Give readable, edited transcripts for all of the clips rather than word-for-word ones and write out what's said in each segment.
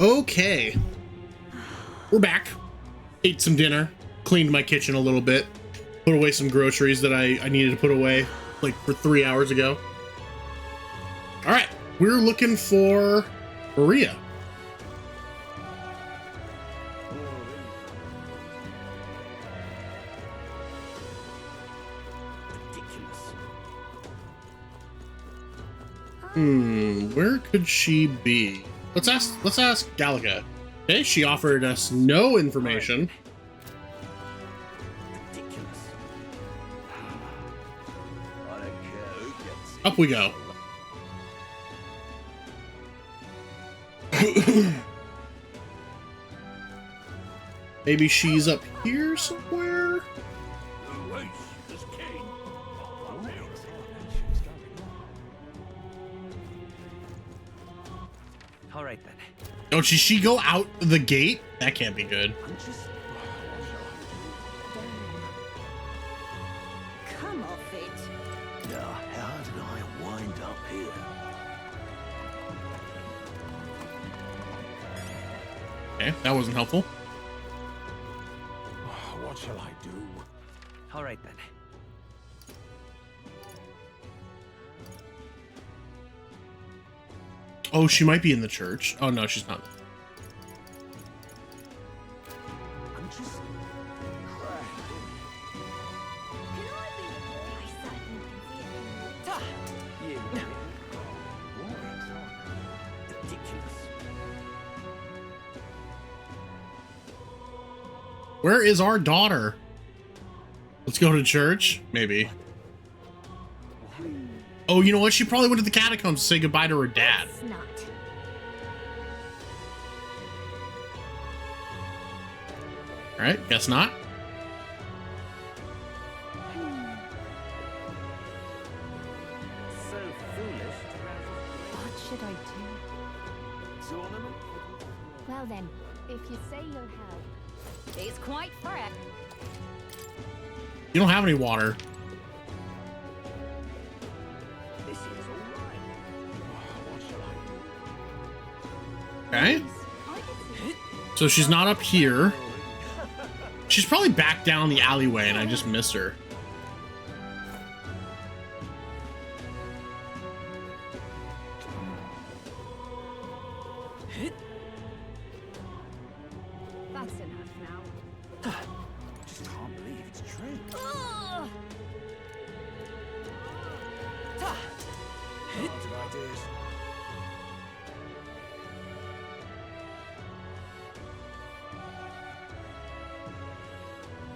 Okay, we're back. Ate some dinner, cleaned my kitchen a little bit, put away some groceries that I needed to put away like for 3 hours ago. All right, we're looking for Maria. Where could she be? Let's ask Galaga. Okay, she offered us no information. Up we go. Maybe she's up here somewhere? All right then. Oh, did she go out the gate? That can't be good. Come off it. Now, how did I wind up here? Okay, that wasn't helpful. What shall I do? All right then. Oh, she might be in the church. Oh, no, she's not. I'm just Can I be the boy? I certainly can see it. You. what? Ridiculous. Where is our daughter? Let's go to church, maybe. Oh, you know what? She probably went to the catacombs to say goodbye to her dad. It's not. All right, guess not. So foolish. What should I do? Tournament? Well then, if you say you'll help. It's quite fresh. You don't have any water. This is all right. What shall I do? Okay. So she's not up here. She's probably back down the alleyway and I just missed her. That's enough now. Just can't believe it's true. Ugh! Lots of ideas.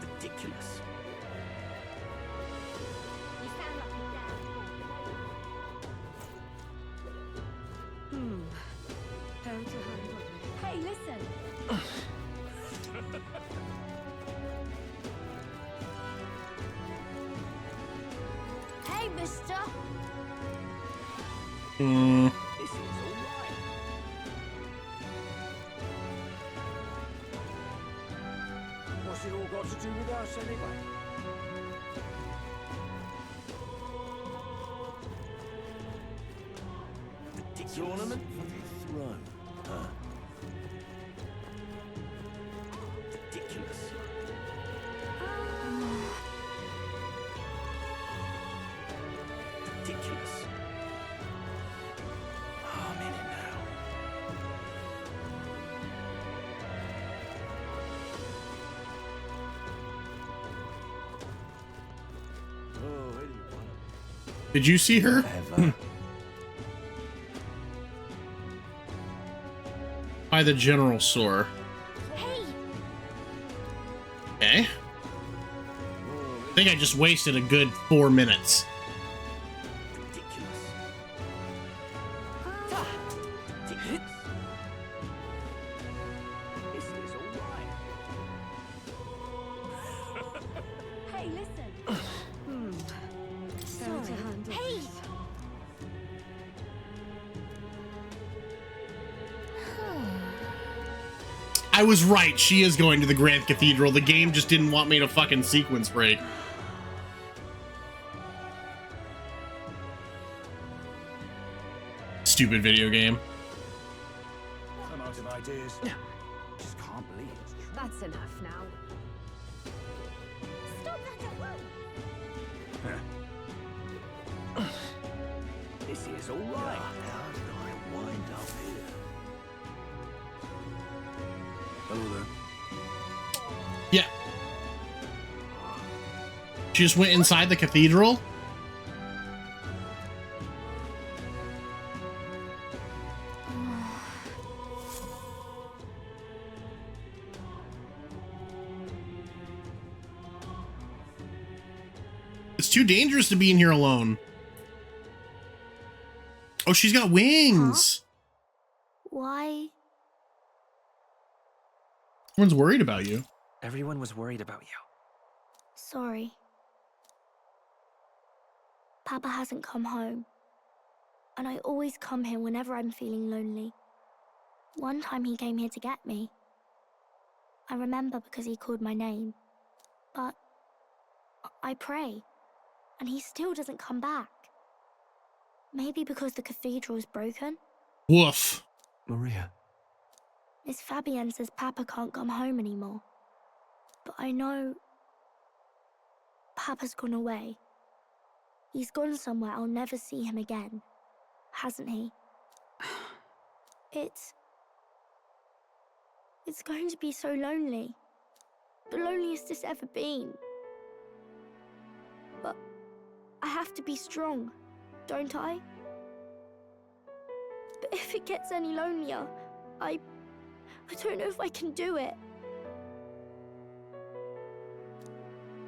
Ridiculous. You sound like a dad. How to handle it. Hey, listen. Hey, mister. This is all right. What's it all got to do with us anyway? Ridiculous. Tournament for the throne. Huh? Ridiculous. Ridiculous. I'm in it now. Oh, anyone. Did you see her? Ever. By the general store. Hey, Okay. I think I just wasted a good 4 minutes. Ridiculous. Ridiculous. This is all right. hey, listen. Sorry. Hey. I was right. She is going to the Grand Cathedral. The game just didn't want me to fucking sequence break. Stupid video game. I'm out of ideas. ideas. Just can't believe it's true. That's enough now. Stop that at once! This is all right. How did I wind up here? Hello there. Yeah. She just went inside the cathedral? It's too dangerous to be in here alone. Oh, she's got wings. Why? Everyone's worried about you. Everyone was worried about you. Sorry. Papa hasn't come home. And I always come here whenever I'm feeling lonely. One time he came here to get me. I remember because he called my name. But I pray, and he still doesn't come back. Maybe because the cathedral is broken? Woof. Maria, Miss Fabienne says Papa can't come home anymore. But I know Papa's gone away. He's gone somewhere I'll never see him again, hasn't he? It's going to be so lonely. The loneliest it's ever been. But I have to be strong, don't I? But if it gets any lonelier, I don't know if I can do it.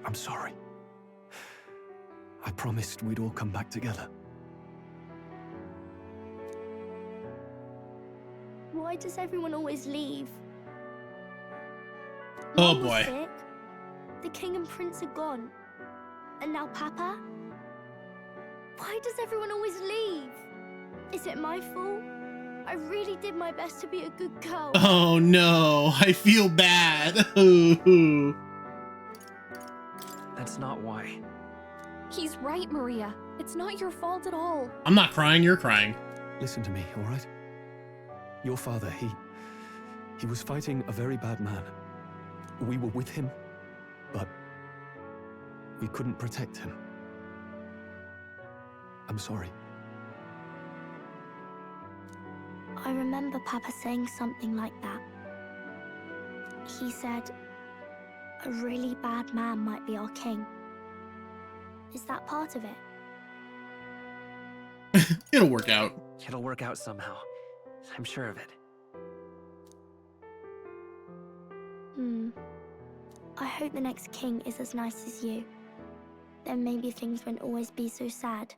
I'm sorry. I promised we'd all come back together. Why does everyone always leave? Oh, Mum was boy. sick. The king and prince are gone. And now Papa? Why does everyone always leave? Is it my fault? I really did my best to be a good girl. Oh no, I feel bad. Ooh. That's not why. He's right, Maria. It's not your fault at all. I'm not crying, you're crying. Listen to me, all right? Your father, he was fighting a very bad man. We were with him, but we couldn't protect him. I'm sorry. I remember Papa saying something like that. He said, a really bad man might be our king. Is that part of it? It'll work out. It'll work out somehow. I'm sure of it. I hope the next king is as nice as you. Then maybe things won't always be so sad.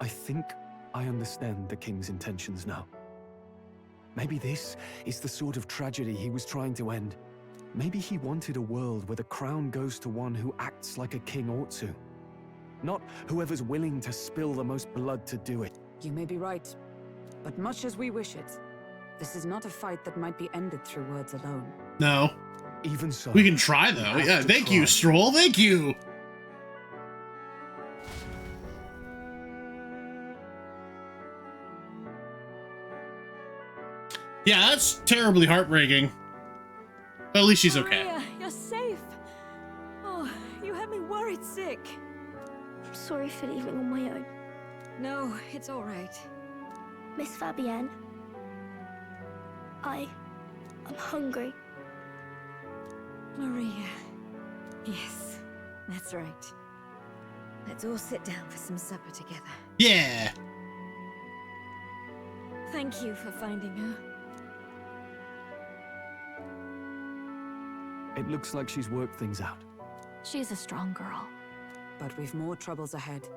I think I understand the king's intentions now. Maybe this is the sort of tragedy he was trying to end. Maybe he wanted a world where the crown goes to one who acts like a king ought to. Not whoever's willing to spill the most blood to do it. You may be right, but much as we wish it, this is not a fight that might be ended through words alone. No. Even so, We can try though. have Yeah, to thank you, try. Stroll. Thank you. Yeah, that's terribly heartbreaking. But at least she's okay. Maria, you're safe. Oh, you had me worried sick. I'm sorry for leaving on my own. No, it's all right. Miss Fabienne, I'm hungry. Maria. Yes, that's right. Let's all sit down for some supper together. Yeah. Thank you for finding her. it looks like she's worked things out. She's a strong girl. But we've more troubles ahead.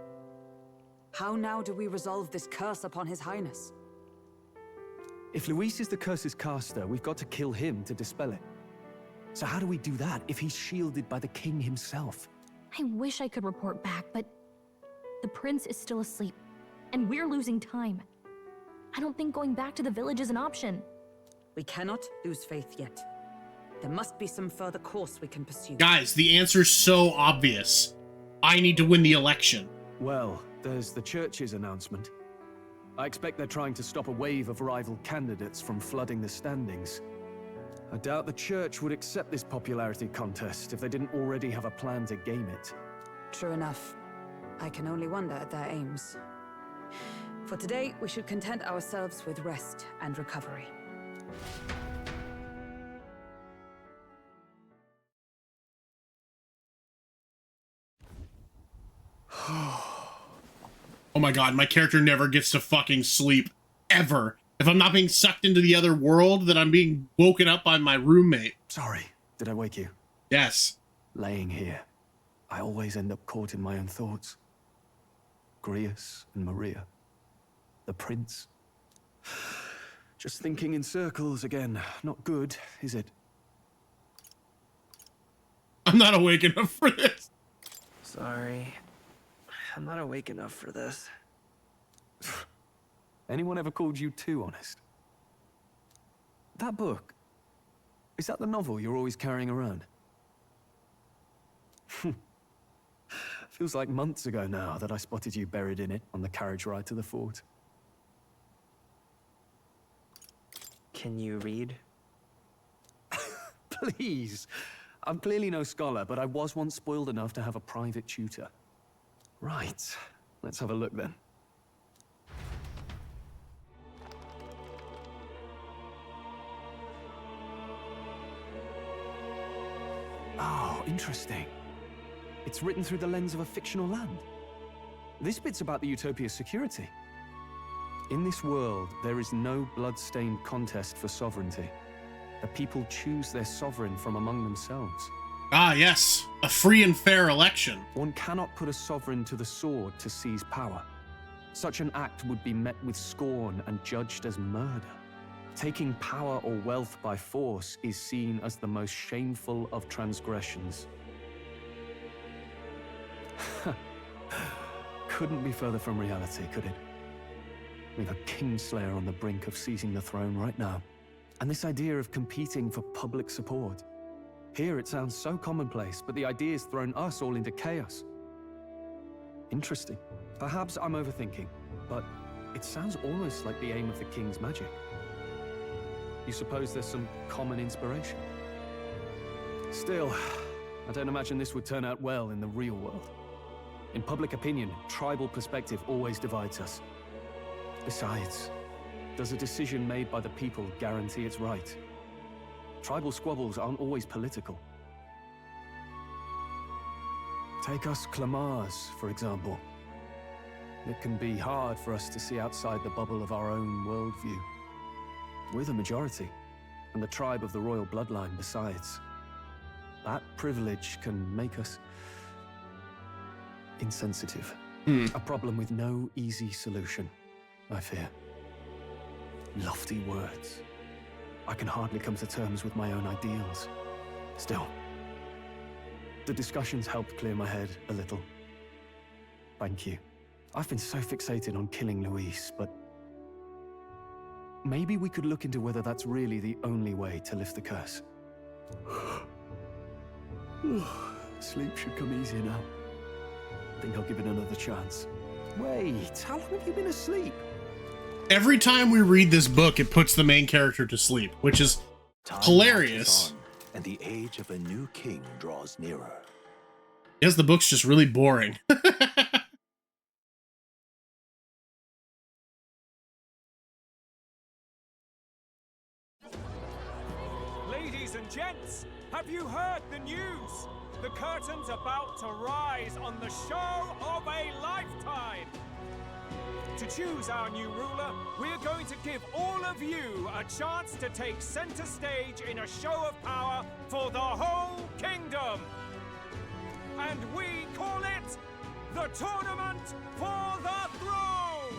How now do we resolve this curse upon His Highness? If Luis is the curse's caster, we've got to kill him to dispel it. So how do we do that if he's shielded by the king himself? I wish I could report back, but the prince is still asleep, and we're losing time. I don't think going back to the village is an option. We cannot lose faith yet. There must be some further course we can pursue. Guys, the answer's so obvious. I need to win the election. Well, there's the church's announcement. I expect they're trying to stop a wave of rival candidates from flooding the standings. I doubt the church would accept this popularity contest if they didn't already have a plan to game it. True enough. I can only wonder at their aims. For today, we should content ourselves with rest and recovery. Oh my god, my character never gets to fucking sleep. Ever. If I'm not being sucked into the other world, then I'm being woken up by my roommate. Sorry, did I wake you? Yes. Laying here, I always end up caught in my own thoughts. Grius and Maria. The prince. Just thinking in circles again. Not good, is it? I'm not awake enough for this. Sorry. I'm not awake enough for this. Anyone ever called you too honest? That book, is that the novel you're always carrying around? Feels like months ago now that I spotted you buried in it on the carriage ride to the fort. Can you read? Please. I'm clearly no scholar, but I was once spoiled enough to have a private tutor. Right. Let's have a look then. Oh, interesting. It's written through the lens of a fictional land. This bit's about the Utopia's security. In this world, there is no blood-stained contest for sovereignty. The people choose their sovereign from among themselves. Ah, yes. A free and fair election. One cannot put a sovereign to the sword to seize power. Such an act would be met with scorn and judged as murder. Taking power or wealth by force is seen as the most shameful of transgressions. Couldn't be further from reality, could it? We have a Kingslayer on the brink of seizing the throne right now. And this idea of competing for public support. Here it sounds so commonplace, but the idea's thrown us all into chaos. Interesting. Perhaps I'm overthinking, but it sounds almost like the aim of the king's magic. You suppose there's some common inspiration? Still, I don't imagine this would turn out well in the real world. In public opinion, tribal perspective always divides us. Besides, does a decision made by the people guarantee it's right? Tribal squabbles aren't always political. Take us Clamars, for example. It can be hard for us to see outside the bubble of our own worldview. We're the majority, and the tribe of the royal bloodline besides. That privilege can make us insensitive. A problem with no easy solution, I fear. Lofty words. I can hardly come to terms with my own ideals. Still, the discussions helped clear my head a little. Thank you. I've been so fixated on killing Luis, but maybe we could look into whether that's really the only way to lift the curse. Sleep should come easier now. I think I'll give it another chance. Wait, how long have you been asleep? Every time we read this book, it puts the main character to sleep, which is hilarious. And the age of a new king draws nearer. Yes, the book's just really boring. Ladies and gents, have you heard the news? The curtain's about to rise on the show of a lifetime. To choose our new ruler, we're going to give all of you a chance to take center stage in a show of power for the whole kingdom. And we call it the Tournament for the Throne.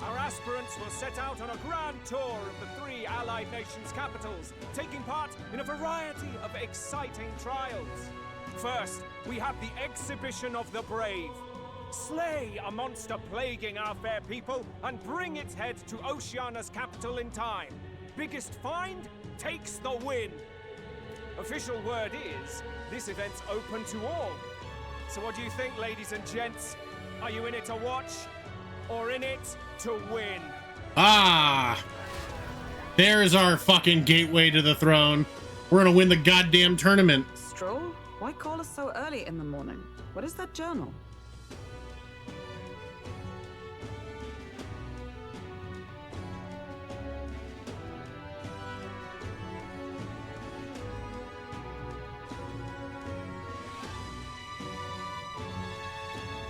Our aspirants will set out on a grand tour of the 3 allied nations' capitals, taking part in a variety of exciting trials. First, we have the Exhibition of the Brave. Slay a monster plaguing our fair people and bring its head to Oceania's capital in time. Biggest find takes the win. Official word is, this event's open to all. So what do you think, ladies and gents? Are you in it to watch, or in it to win? Ah! There's our fucking gateway to the throne. We're gonna win the goddamn tournament. Stroll? Why call us so early in the morning? What is that journal?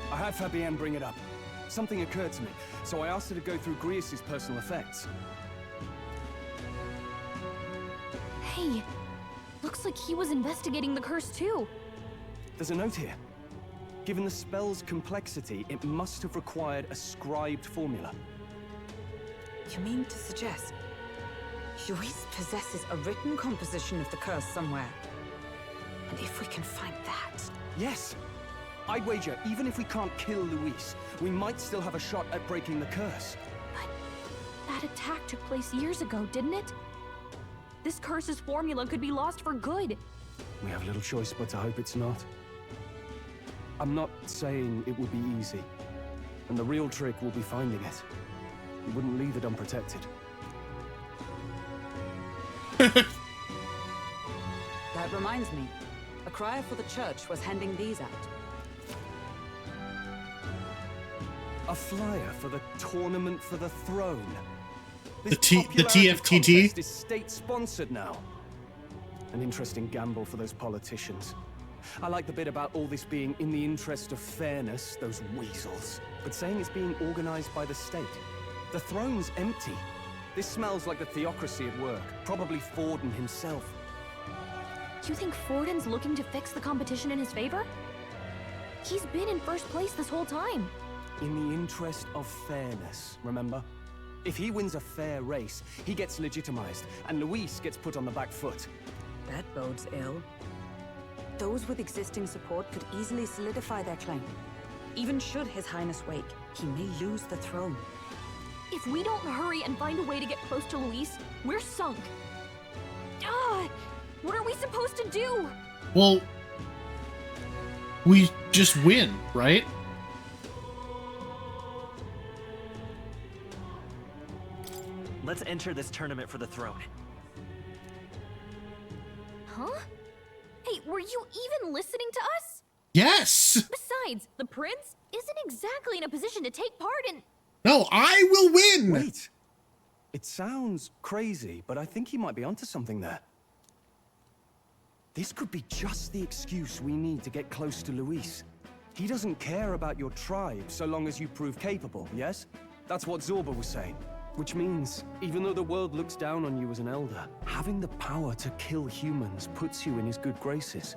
I had Fabienne bring it up. Something occurred to me, so I asked her to go through Grius' personal effects. Hey, looks like he was investigating the curse too. There's a note here. Given the spell's complexity, it must have required a scribed formula. You mean to suggest Luis possesses a written composition of the curse somewhere? And if we can find that... Yes! I'd wager, even if we can't kill Luis, we might still have a shot at breaking the curse. But that attack took place years ago, didn't it? This curse's formula could be lost for good. We have little choice but to hope it's not. I'm not saying it will be easy, and the real trick will be finding it. We wouldn't leave it unprotected. That reminds me. A crier for the church was handing these out. A flyer for the Tournament for the Throne. The TFTT? Contest is state-sponsored now. An interesting gamble for those politicians. I like the bit about all this being in the interest of fairness, those weasels. But saying it's being organized by the state. The throne's empty. This smells like the theocracy at work. Probably Forden himself. You think Forden's looking to fix the competition in his favor? He's been in first place this whole time. In the interest of fairness, remember? If he wins a fair race, he gets legitimized, and Luis gets put on the back foot. That bodes ill. Those with existing support could easily solidify their claim. Even should His Highness wake, he may lose the throne. If we don't hurry and find a way to get close to Luis, we're sunk. What are we supposed to do? Well, we just win, right? Let's enter this tournament for the throne. Huh? Hey, were you even listening to us? Yes! Besides, the prince isn't exactly in a position to take part in... No, I will win! Wait! It sounds crazy, but I think he might be onto something there. This could be just the excuse we need to get close to Luis. He doesn't care about your tribe so long as you prove capable, yes? That's what Zorba was saying. Which means, even though the world looks down on you as an elder, having the power to kill humans puts you in his good graces.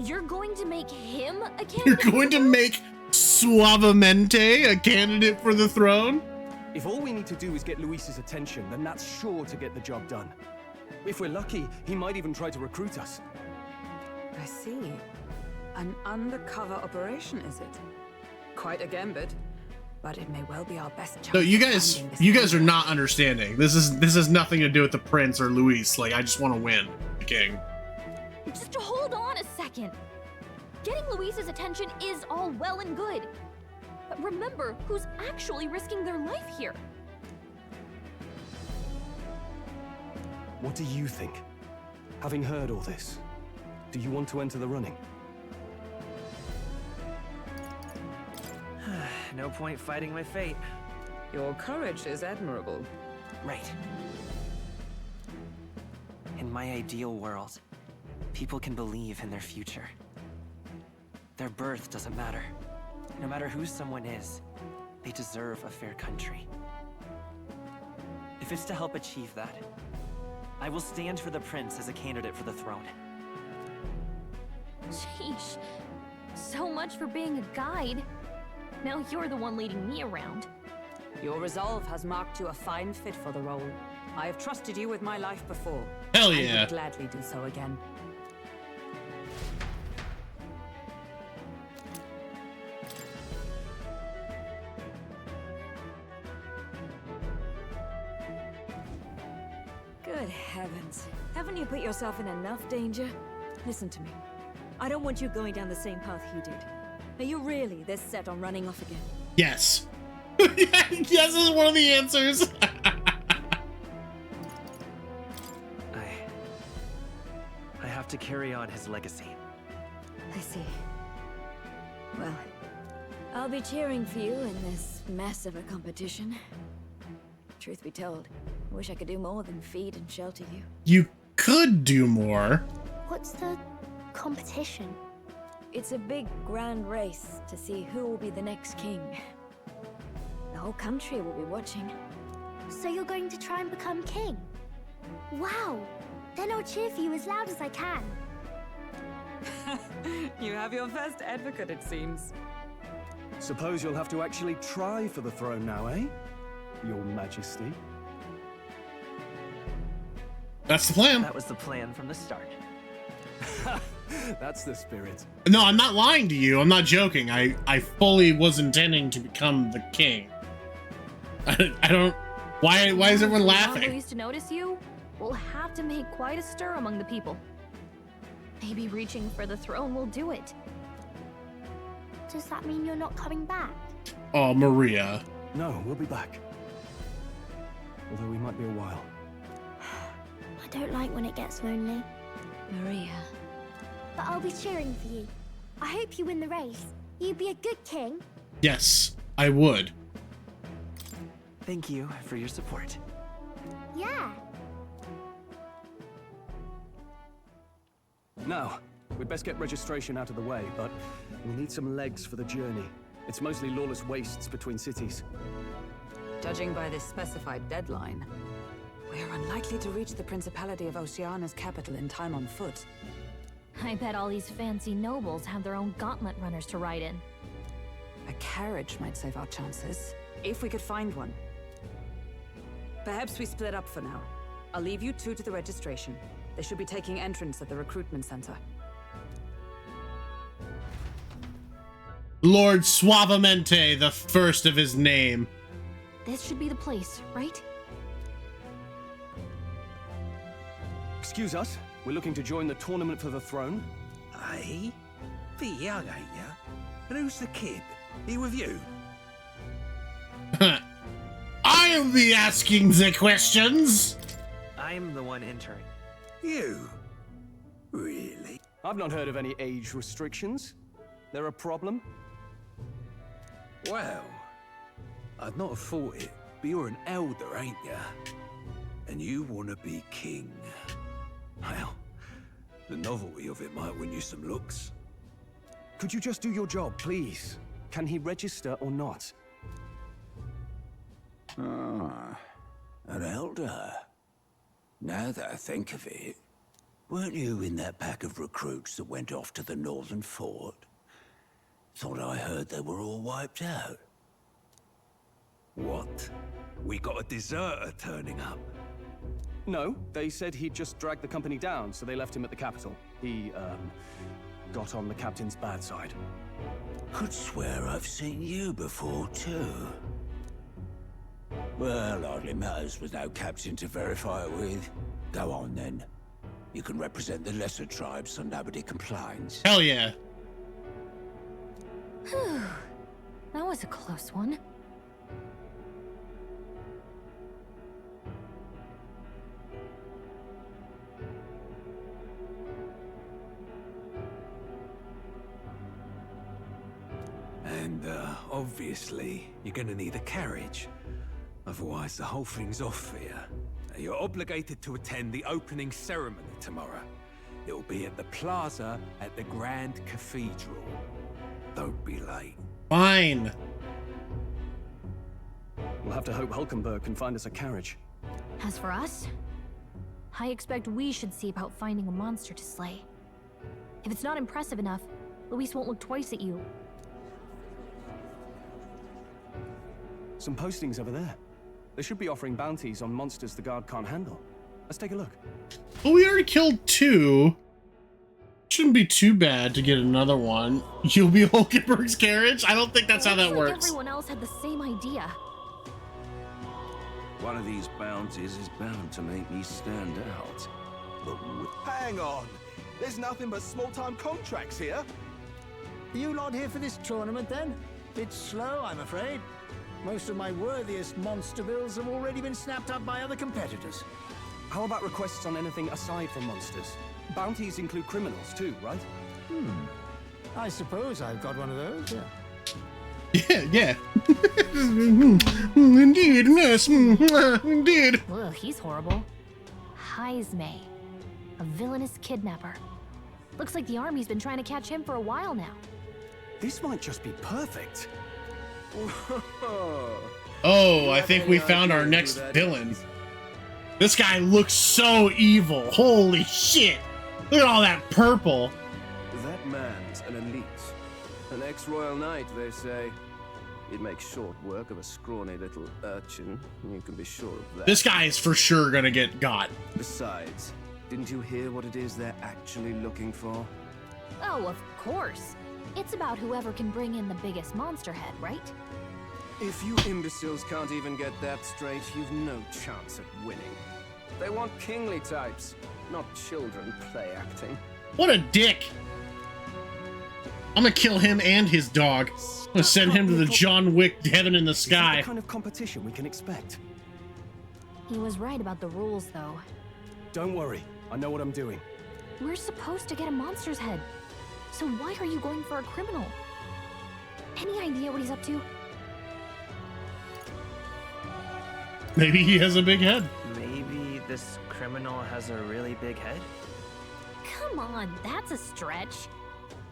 You're going to make him a candidate? You're going to make Suavemente a candidate for the throne? If all we need to do is get Luis's attention, then that's sure to get the job done. If we're lucky, he might even try to recruit us. I see. An undercover operation, is it? Quite a gambit. But it may well be our best chance. No, you guys are not understanding. This has nothing to do with the prince or Luis. Like, I just want to win the king. Just hold on a second. Getting Luis's attention is all well and good. But remember who's actually risking their life here. What do you think? Having heard all this, do you want to enter the running? No point fighting my fate. Your courage is admirable. Right. In my ideal world, people can believe in their future. Their birth doesn't matter. No matter who someone is, they deserve a fair country. If it's to help achieve that, I will stand for the prince as a candidate for the throne. Sheesh. So much for being a guide. Now you're the one leading me around. Your resolve has marked you a fine fit for the role. I have trusted you with my life before. Hell And yeah. would gladly do so again. Good. Good heavens. Haven't you put yourself in enough danger? Listen to me. I don't want you going down the same path he did. Are you really this set on running off again? Yes. Yes is one of the answers. I have to carry on his legacy. I see. Well, I'll be cheering for you in this mess of a competition. Truth be told, I wish I could do more than feed and shelter you. You could do more. What's the competition? It's a big, grand race to see who will be the next king. The whole country will be watching. So you're going to try and become king? Wow! Then I'll cheer for you as loud as I can. You have your first advocate, it seems. Suppose you'll have to actually try for the throne now, eh? Your Majesty. That's the plan. That was the plan from the start. That's the spirit. No, I'm not lying to you. I'm not joking. I fully was intending to become the king. I don't... Why is everyone laughing? Luis to notice you, we'll have to make quite a stir among the people. Maybe reaching for the throne will do it. Does that mean you're not coming back? Oh, Maria. No, we'll be back. Although we might be a while. I don't like when it gets lonely. Maria. But I'll be cheering for you. I hope you win the race. You'd be a good king. Yes, I would. Thank you for your support. Yeah. Now, we'd best get registration out of the way, but we'll need some legs for the journey. It's mostly lawless wastes between cities. Judging by this specified deadline, we're unlikely to reach the Principality of Oceana's capital in time on foot. I bet all these fancy nobles have their own gauntlet runners to ride in. A carriage might save our chances, if we could find one. Perhaps we split up for now. I'll leave you two to the registration. They should be taking entrance at the recruitment center. Lord Suavemente, the first of his name. This should be the place, right? Excuse us, we're looking to join the tournament for the throne. Aye? Bit young, ain't ya? And who's the kid? He with you? I'll be asking the questions. I'm the one entering. You? Really? I've not heard of any age restrictions. There a problem? Well, I'd not have thought it, but you're an elder, ain't ya? And you want to be king. Well, the novelty of it might win you some looks. Could you just do your job, please? Can he register or not? Ah, an elder. Now that I think of it, weren't you in that pack of recruits that went off to the northern fort? Thought I heard they were all wiped out. What? We got a deserter turning up? No, they said he'd just dragged the company down, so they left him at the capital. He, got on the captain's bad side. Could swear I've seen you before, too. Well, hardly matters with no captain to verify it with. Go on, then. You can represent the lesser tribes so nobody complains. Hell yeah. Whew. That was a close one. And, obviously, you're gonna need a carriage. Otherwise, the whole thing's off here. You're obligated to attend the opening ceremony tomorrow. It'll be at the plaza at the Grand Cathedral. Don't be late. Fine. We'll have to hope Hulkenberg can find us a carriage. As for us, I expect we should see about finding a monster to slay. If it's not impressive enough, Luis won't look twice at you. Some postings over there. They should be offering bounties on monsters the guard can't handle. Let's take a look. Well, we already killed 2. Shouldn't be too bad to get another one. You'll be Hulkenberg's carriage? I don't think that's how that Looks like works. Everyone else had the same idea. One of these bounties is bound to make me stand out. But hang on! There's nothing but small-time contracts here. Are you lot here for this tournament then? Bit slow, I'm afraid. Most of my worthiest monster bills have already been snapped up by other competitors. How about requests on anything aside from monsters? Bounties include criminals too, right? I suppose I've got one of those, yeah. Yeah. Indeed, yes, indeed. Ugh, he's horrible. Heisme, a villainous kidnapper. Looks like the army's been trying to catch him for a while now. This might just be perfect. Oh, I think we found our next villain. This guy looks so evil. Holy shit. Look at all that purple. that man's an elite. An ex-royal knight, they say. He'd make short work of a scrawny little urchin. You can be sure of that. This guy is for sure gonna get got. Besides, didn't you hear what it is they're actually looking for? Oh, of course. It's about whoever can bring in the biggest monster head, right? If you imbeciles can't even get that straight, you've no chance at winning. They want kingly types, not children play acting. What a dick. I'm gonna kill him and his dog. I'm gonna send him to the John Wick heaven in the Is that sky. the kind of competition we can expect? He was right about the rules, though. Don't worry, I know what I'm doing. We're supposed to get a monster's head. So why are you going for a criminal? Any idea what he's up to? Maybe he has a big head. Maybe this criminal has a really big head? Come on, that's a stretch.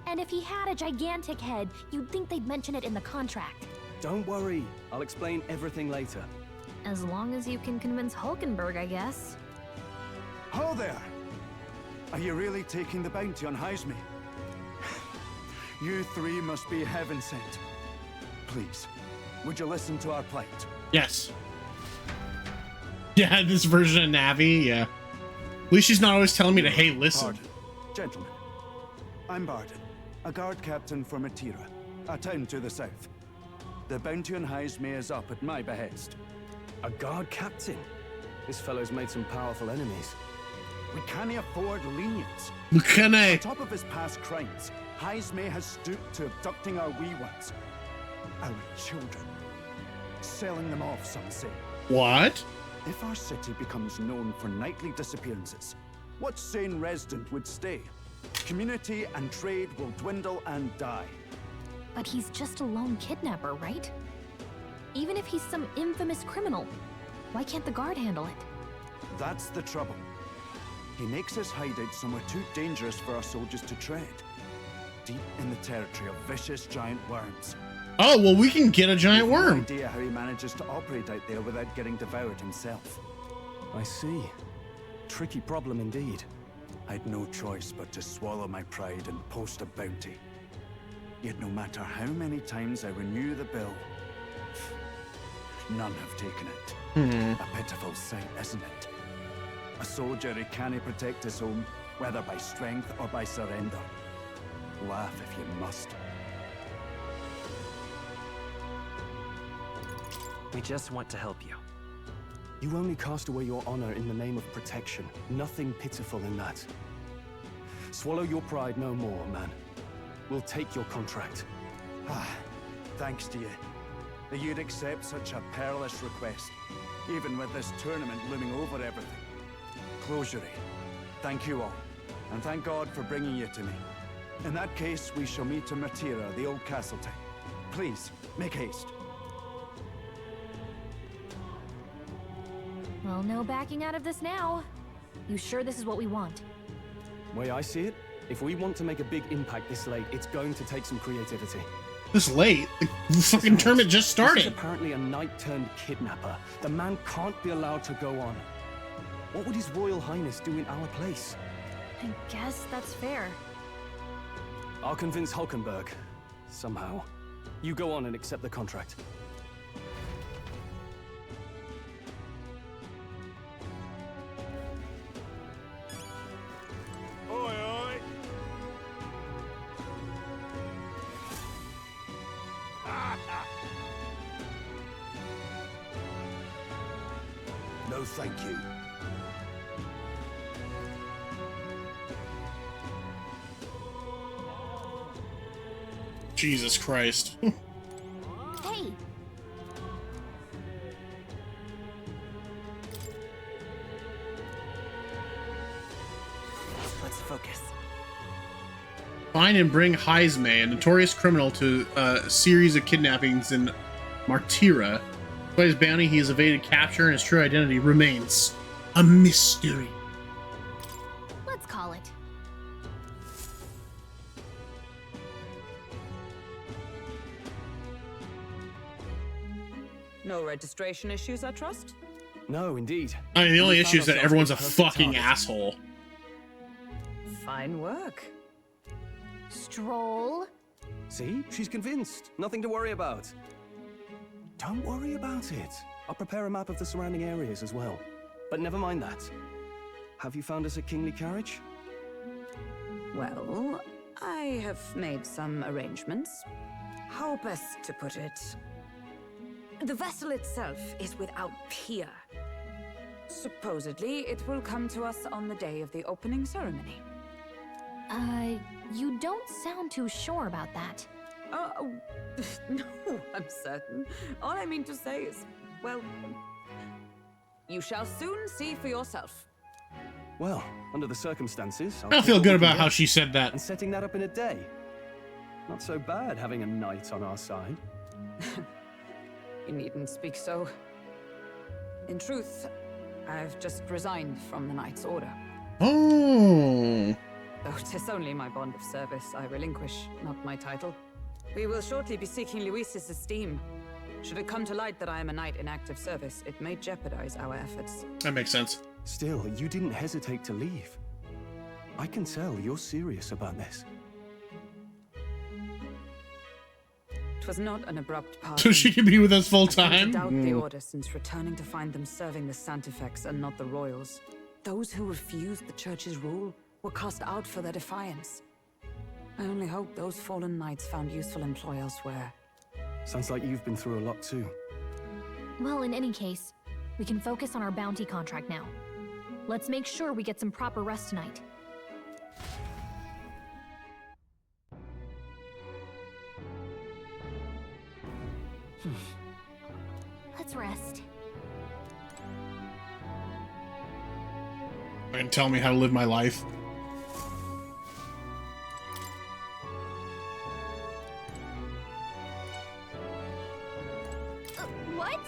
And if he had a gigantic head, you'd think they'd mention it in the contract. Don't worry, I'll explain everything later. As long as you can convince Hulkenberg, I guess. Ho there! Are you really taking the bounty on Heisme? You three must be heaven sent. Please, would you listen to our plight? Yes. Yeah, this version of Navi, yeah. At least she's not always telling me to, hey, listen. Pardon. Gentlemen, I'm Barden, a guard captain for Matira, a town to the south. The bounty on Heisme is up at my behest. A guard captain? This fellow's made some powerful enemies. We can't afford lenience. Can On I? top of his past crimes, Heisme has stooped to abducting our wee ones. Our children. Selling them off, some say. What? If our city becomes known for nightly disappearances, what sane resident would stay? Community and trade will dwindle and die. But he's just a lone kidnapper, right? Even if he's some infamous criminal, why can't the guard handle it? That's the trouble. He makes his hideout somewhere too dangerous for our soldiers to tread. Deep in the territory of vicious giant worms. Oh, well, we can get a giant We've no worm. idea how he manages to operate out there without getting devoured himself. I see. Tricky problem indeed. I'd no choice but to swallow my pride and post a bounty. Yet no matter how many times I renew the bill, none have taken it. A pitiful sight, isn't it? A soldier who can't protect his home, whether by strength or by surrender. Laugh if you must. We just want to help you. You only cast away your honor in the name of protection. Nothing pitiful in that. Swallow your pride no more, man. We'll take your contract. Thanks to you. That you'd accept such a perilous request, even with this tournament looming over everything. Closure. Thank you all, and thank God for bringing you to me. In that case, we shall meet in Matira, the old castle town. Please, make haste. Well, no backing out of this now. You sure this is what we want? Way I see it, if we want to make a big impact this late, it's going to take some creativity. This late? The fucking tournament just This started. is apparently a knight-turned-kidnapper. The man can't be allowed to go on. What would His Royal Highness do in our place? I guess that's fair. I'll convince Hulkenberg. Somehow. You go on and accept the contract. Oi, oi! No, thank you. Jesus Christ. Hey! Let's focus. Find and bring Heisme, a notorious criminal, to a series of kidnappings in Martira. Despite his bounty, he has evaded capture and his true identity remains a mystery. Let's call it. No registration issues, I trust? No, indeed. I mean, the only We issue found is that ourselves everyone's a the perfect fucking target. asshole. Fine work. Stroll? See? She's convinced. Nothing to worry about. Don't worry about it. I'll prepare a map of the surrounding areas as well. But never mind that. Have you found us a kingly carriage? Well, I have made some arrangements. How best to put it? The vessel itself is without peer. Supposedly, it will come to us on the day of the opening ceremony. You don't sound too sure about that. No, I'm certain. All I mean to say is, well, you shall soon see for yourself. Well, under the circumstances, I don't feel good about how she said that. And setting that up in a day. Not so bad having a knight on our side. You needn't speak so. In truth, I've just resigned from the Knight's Order. Oh. Though 'tis only my bond of service I relinquish, not my title. We will shortly be seeking Luis's esteem. Should it come to light that I am a knight in active service, it may jeopardize our efforts. That makes sense. Still, you didn't hesitate to leave. I can tell you're serious about this. 'Twas not an abrupt parting. So she can be with us full I've come time? to doubt the Order since returning to find them serving the Santifex and not the Royals. Those who refused the Church's rule were cast out for their defiance. I only hope those fallen knights found useful employ elsewhere. Sounds like you've been through a lot too. Well, in any case, we can focus on our bounty contract now. Let's make sure we get some proper rest tonight. Let's rest. And tell me how to live my life. What?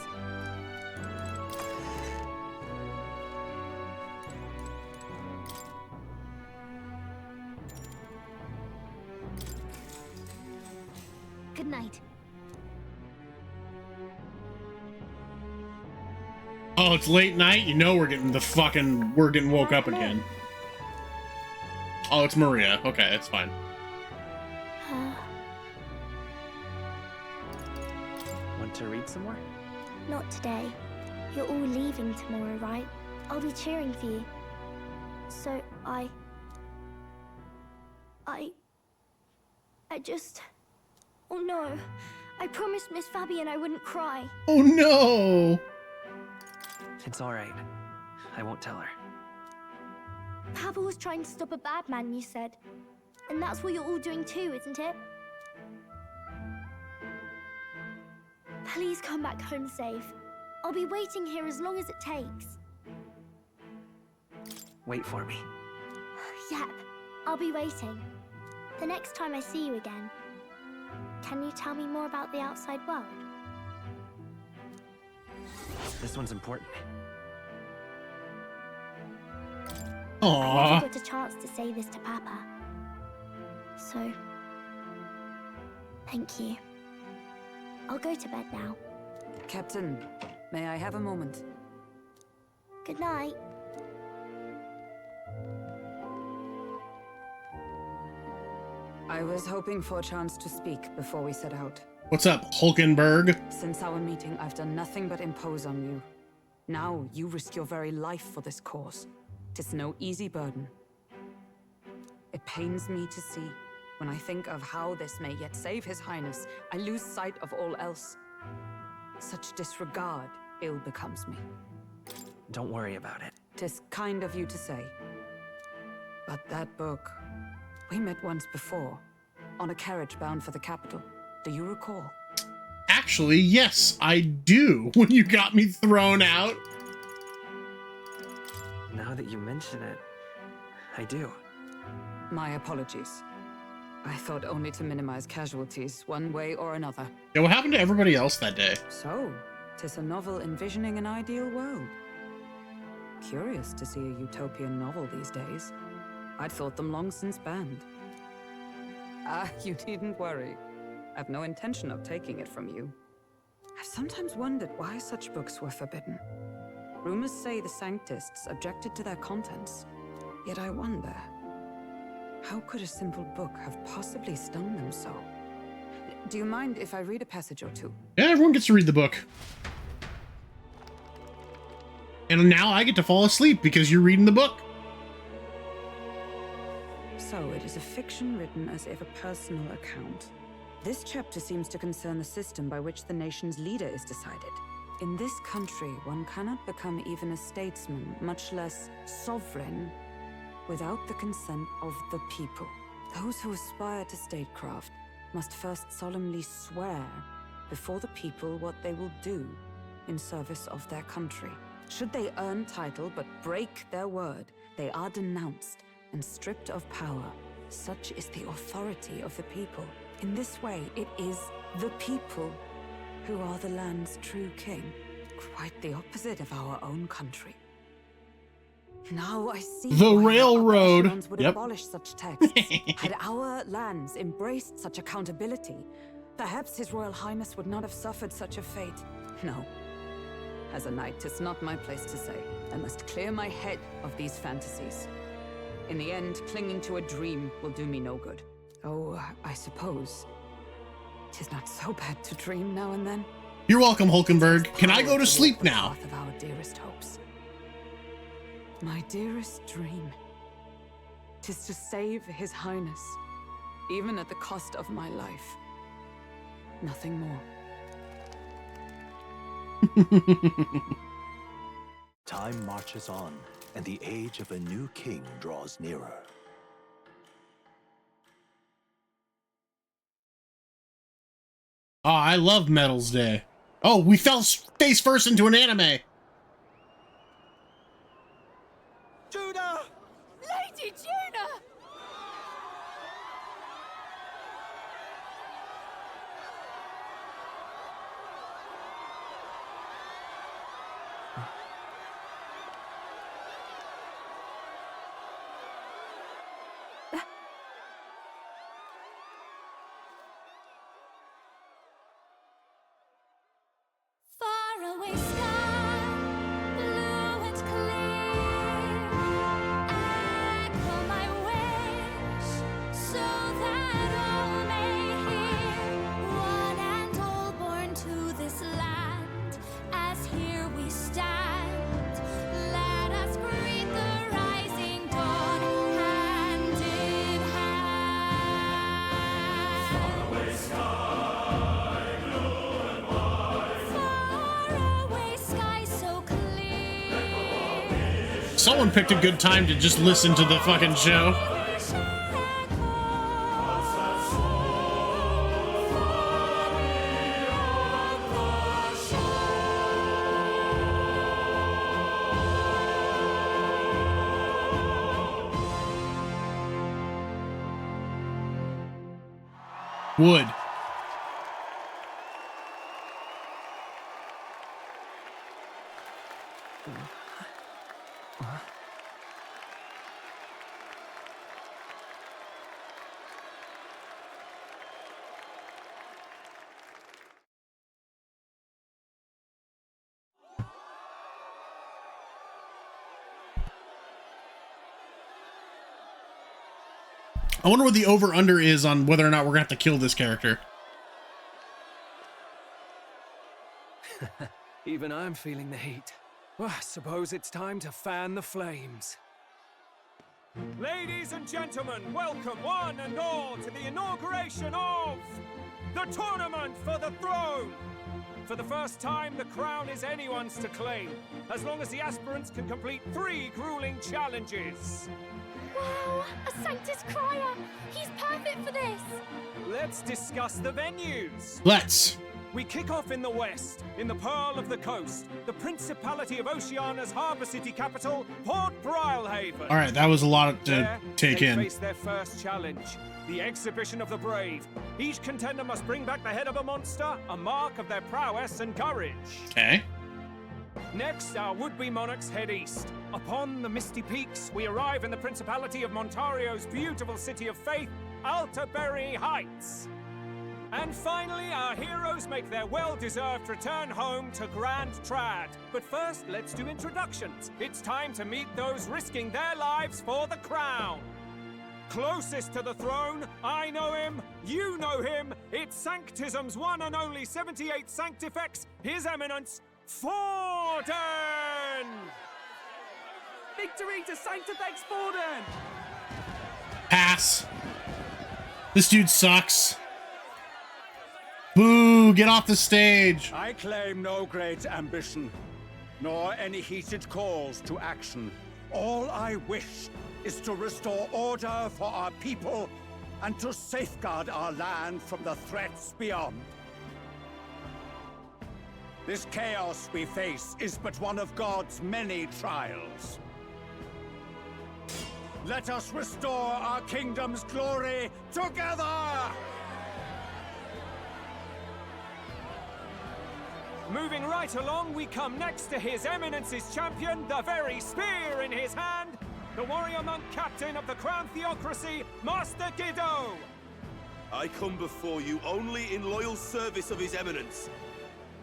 Good night. Oh, it's late night? You know we're getting woke up again. Oh, it's Maria. Okay, that's fine. Want to read some more? Not today. You're all leaving tomorrow, right? I'll be cheering for you. So I just... Oh no. I promised Miss Fabian I wouldn't cry. Oh no! It's all right. I won't tell her. Papa was trying to stop a bad man, you said. And that's what you're all doing too, isn't it? Please come back home safe. I'll be waiting here as long as it takes. Wait for me. Yep, I'll be waiting. The next time I see you again, can you tell me more about the outside world? This one's important. I Aww. never got a chance to say this to Papa. So, thank you. I'll go to bed now. Captain, may I have a moment? Good night. I was hoping for a chance to speak before we set out. What's up, Hulkenberg? Since our meeting, I've done nothing but impose on you. Now, you risk your very life for this cause. 'Tis no easy burden. It pains me to see. When I think of how this may yet save His Highness, I lose sight of all else. Such disregard ill becomes me. Don't worry about it. 'Tis kind of you to say. But that book... We met once before, on a carriage bound for the capital. Do you recall? Actually, yes, I do, when you got me thrown out. Now that you mention it, I do. My apologies. I thought only to minimize casualties, one way or another. Yeah, what happened to everybody else that day? So, 'tis a novel envisioning an ideal world. Curious to see a utopian novel these days. I'd thought them long since banned. Ah, you needn't worry. I've no intention of taking it from you. I've sometimes wondered why such books were forbidden. Rumors say the Sanctists objected to their contents. Yet I wonder, how could a simple book have possibly stung them so? Do you mind if I read a passage or two? Yeah, everyone gets to read the book. And now I get to fall asleep because you're reading the book. So it is a fiction written as if a personal account. This chapter seems to concern the system by which the nation's leader is decided. In this country, one cannot become even a statesman, much less sovereign, without the consent of the people. Those who aspire to statecraft must first solemnly swear before the people what they will do in service of their country. Should they earn title but break their word, they are denounced and stripped of power. Such is the authority of the people. In this way, it is the people who are the land's true king. Quite the opposite of our own country. Now I see the why railroad our would abolish such texts. Had our lands embraced such accountability, perhaps His Royal Highness would not have suffered such a fate. No. As a knight, 'tis not my place to say. I must clear my head of these fantasies. In the end, clinging to a dream will do me no good. Oh, I suppose 'tis not so bad to dream now and then. You're welcome, Hulkenberg. Can I go to sleep now? Path of our dearest hopes. My dearest dream. 'Tis to save His Highness, even at the cost of my life. Nothing more. Time marches on, and the age of a new king draws nearer. Oh, I love Medals Day. Oh, we fell face first into an anime. Judah! Lady Judah! Faraway sky, blue and clear. Echo my wish, so that all may hear. One and all born to this land, as here we stand. Let us greet the rising dawn, hand in hand. Faraway sky. Someone picked a good time to just listen to the fucking show. Wood. I wonder what the over-under is on whether or not we're gonna have to kill this character. Even I'm feeling the heat. Well, I suppose it's time to fan the flames. Ladies and gentlemen, welcome one and all to the inauguration of the tournament for the throne! For the first time, the crown is anyone's to claim, as long as the aspirants can complete 3 grueling challenges. Wow, a Sanctus Crier! He's perfect for this! Let's discuss the venues. Let's. We kick off in the west, in the Pearl of the Coast, the Principality of Oceania's harbour city capital, Port Brilehaven. All right, that was a lot to There, take they in. face their first challenge, the Exhibition of the Brave. Each contender must bring back the head of a monster, a mark of their prowess and courage. Okay. Next, our would-be monarchs head east. Upon the misty peaks, we arrive in the Principality of Montario's beautiful city of faith, Altaberry Heights. And finally, our heroes make their well-deserved return home to Grand Trad. But first, let's do introductions. It's time to meet those risking their lives for the crown. Closest to the throne, I know him, you know him. It's Sanctism's one and only 78th Sanctifex, His Eminence, Forden! Victory to Sanctifex Forden! Pass. This dude sucks. Boo, get off the stage. I claim no great ambition, nor any heated calls to action. All I wish is to restore order for our people and to safeguard our land from the threats beyond. This chaos we face is but one of God's many trials. Let us restore our kingdom's glory together! Moving right along, we come next to His Eminence's champion, the very spear in his hand, the warrior monk captain of the Crown Theocracy, Master Giddo! I come before you only in loyal service of His Eminence.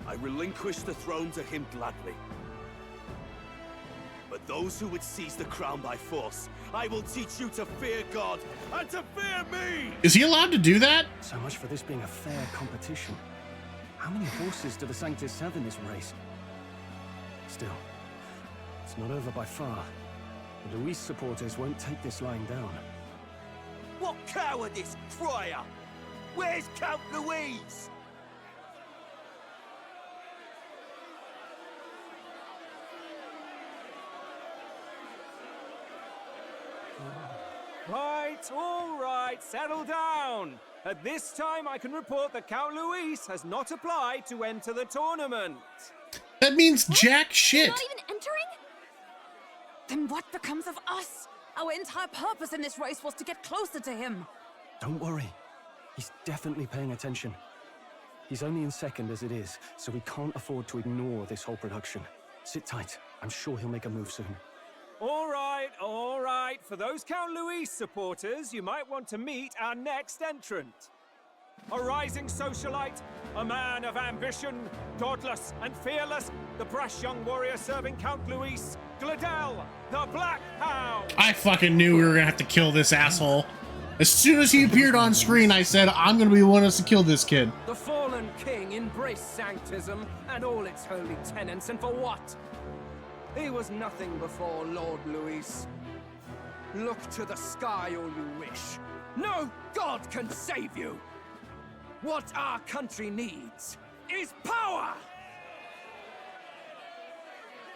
I relinquish the throne to him gladly. But those who would seize the crown by force, I will teach you to fear God and to fear me! Is he allowed to do that? So much for this being a fair competition. How many horses do the Sanctus have in this race? Still, it's not over by far. The Luis supporters won't take this lying down. What cowardice, Crier! Where's Count Louise? All right, settle down. At this time, I can report that Count Luis has not applied to enter the tournament. That means jack shit. You're not even entering? Then what becomes of us? Our entire purpose in this race was to get closer to him. Don't worry. He's definitely paying attention. He's only in second as it is, so we can't afford to ignore this whole production. Sit tight. I'm sure he'll make a move soon. All right, all right. For those Count Luis supporters, you might want to meet our next entrant. A rising socialite, a man of ambition, godless and fearless, the brash young warrior serving Count Luis, Gladel, the Black Hound. I fucking knew we were gonna have to kill this asshole. As soon as he appeared on screen, I said, I'm gonna be one of us to kill this kid. The fallen king embraced Sanctism and all its holy tenets, and for what? He was nothing before Lord Luis. Look to the sky all you wish. No god can save you! What our country needs is power!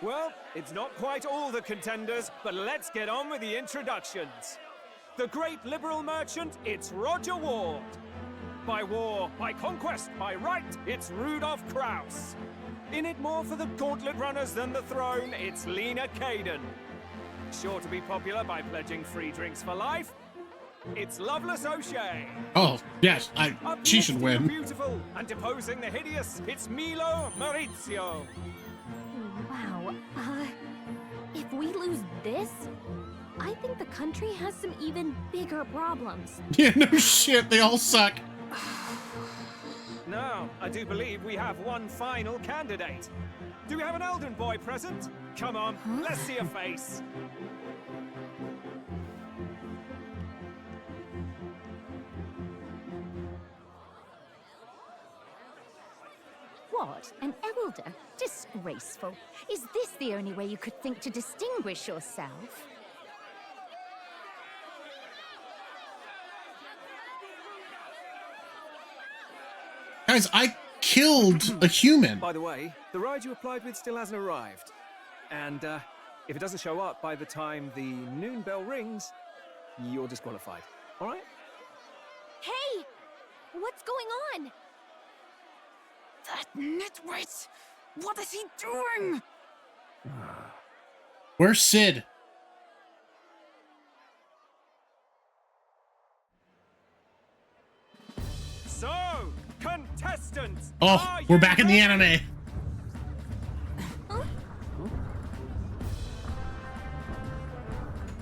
Well, it's not quite all the contenders, but let's get on with the introductions. The great liberal merchant, it's Roger Ward. By war, by conquest, by right, it's Rudolph Kraus. In it more for the gauntlet runners than the throne, it's Lena Caden. Sure to be popular by pledging free drinks for life, it's Loveless O'Shea. Oh, yes, she should Uplifting the win. beautiful and deposing the hideous, it's Milo Maurizio. Wow. If we lose this, I think the country has some even bigger problems. Yeah, no shit, they all suck. Now, I do believe we have one final candidate. Do we have an Elden boy present? Come on, let's see a face. What? An elder? Disgraceful. Is this the only way you could think to distinguish yourself? Guys, I killed a human. By the way, the ride you applied with still hasn't arrived. And if it doesn't show up by the time the noon bell rings, you're disqualified. All right? Hey! What's going on? That nitwit! What is he doing? Where's Sid? So, contestants! Oh, we're back in the anime.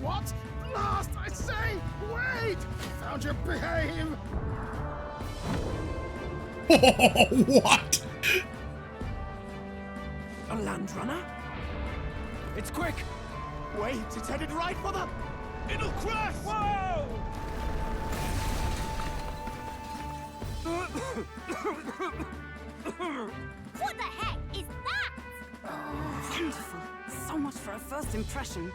What? Last, I say! Wait! Found your behave! What? A land runner? It's quick! Wait, it's headed right for the... It'll crash! Whoa! What the heck is that? Wonderful. So much for a first impression.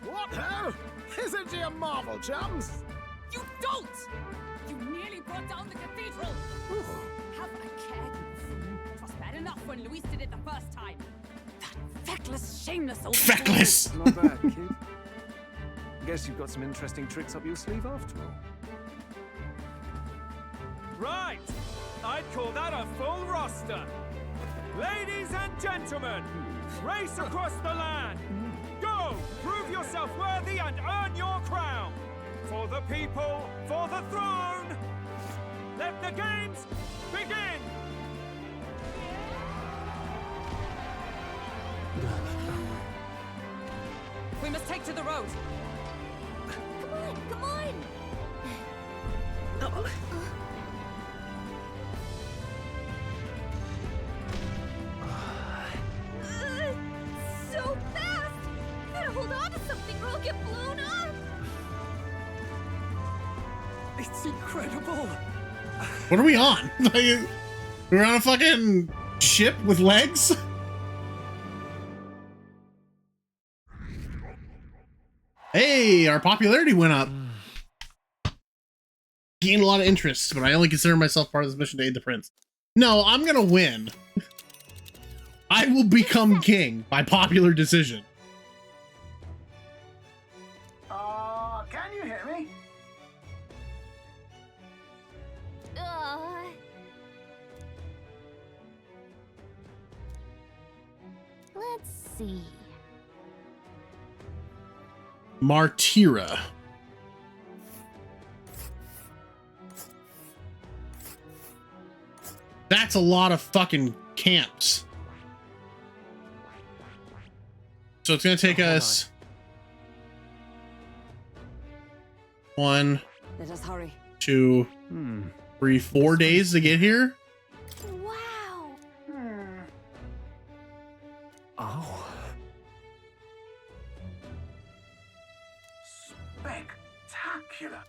What hell? Isn't he a marvel, chums? You don't! You nearly brought down the cathedral! Have a care, you fool. It was bad enough when Luis did it the first time. That feckless, shameless old Feckless! Not bad, kid. Guess you've got some interesting tricks up your sleeve after all. Right! I'd call that a full roster. Ladies and gentlemen, race across the land. Go! Prove yourself worthy and earn your crown. For the people, for the throne. Let the games begin! We must take to the road. Come on, come on! So fast! Gotta hold on to something or I'll get blown up! It's incredible! What are we on? We're on a fucking ship with legs? Hey, our popularity went up. Gained a lot of interest, but I only consider myself part of this mission to aid the prince. No, I'm gonna win. I will become king by popular decision. Can you hear me? Let's see. Martyra. That's a lot of fucking camps. So it's gonna take us 1, Let us hurry. 2, 3, 4 days to get here. Wow! Oh. Spectacular!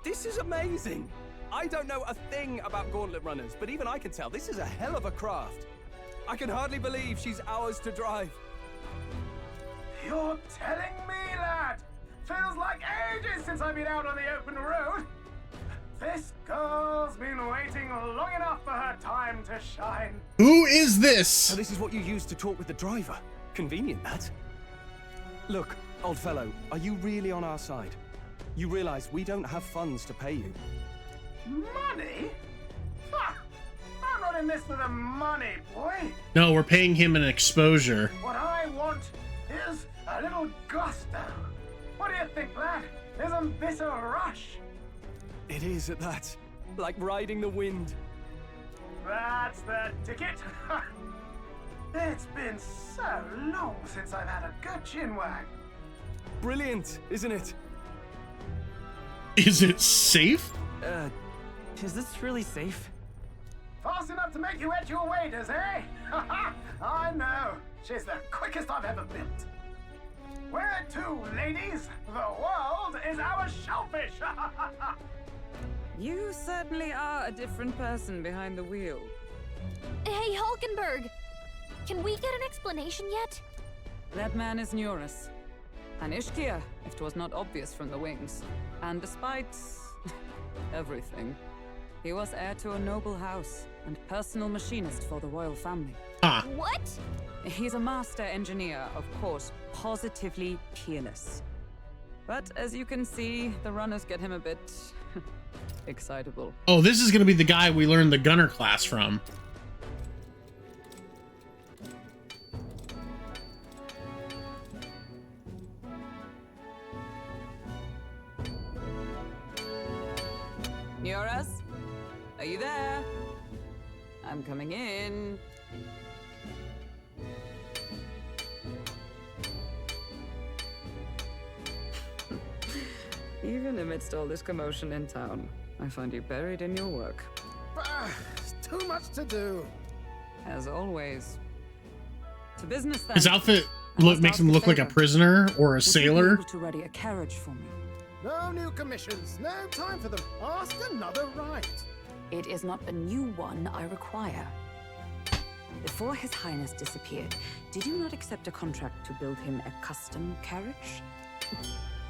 This is amazing! I don't know a thing about gauntlet runners, but even I can tell this is a hell of a craft. I can hardly believe she's ours to drive. You're telling me, lad? Feels like ages since I've been out on the open road. This girl's been waiting long enough for her time to shine. Who is this? So this is what you use to talk with the driver. Convenient, that. Look, old fellow, are you really on our side? You realize we don't have funds to pay you. Money? Ha! I'm not in this for the money, boy. No, we're paying him an exposure. What I want is a little gusto. What do you think, lad? Isn't this a rush? It is at that. Like riding the wind. That's the ticket. It's been so long since I've had a good chinwag. Brilliant, isn't it? Is it safe? Is this really safe? Fast enough to make you edge your waders, eh? I know. She's the quickest I've ever built. Where to, ladies? The world is our shellfish. You certainly are a different person behind the wheel. Hey, Hulkenberg! Can we get an explanation yet? That man is Neurus. An Ishkia, if 'twas not obvious from the wings. And despite everything, he was heir to a noble house and personal machinist for the royal family. Ah. What? He's a master engineer, of course, positively peerless. But as you can see, the runners get him a bit excitable. Oh, this is going to be the guy we learned the gunner class from. Nioras? Are you there? I'm coming in. Even amidst all this commotion in town, I find you buried in your work. Too much to do. As always. To business then. His outfit makes him look like a prisoner or a sailor. Would you be able to ready a carriage for me? No new commissions. No time for them. Ask another right. It is not a new one I require. Before His Highness disappeared, did you not accept a contract to build him a custom carriage?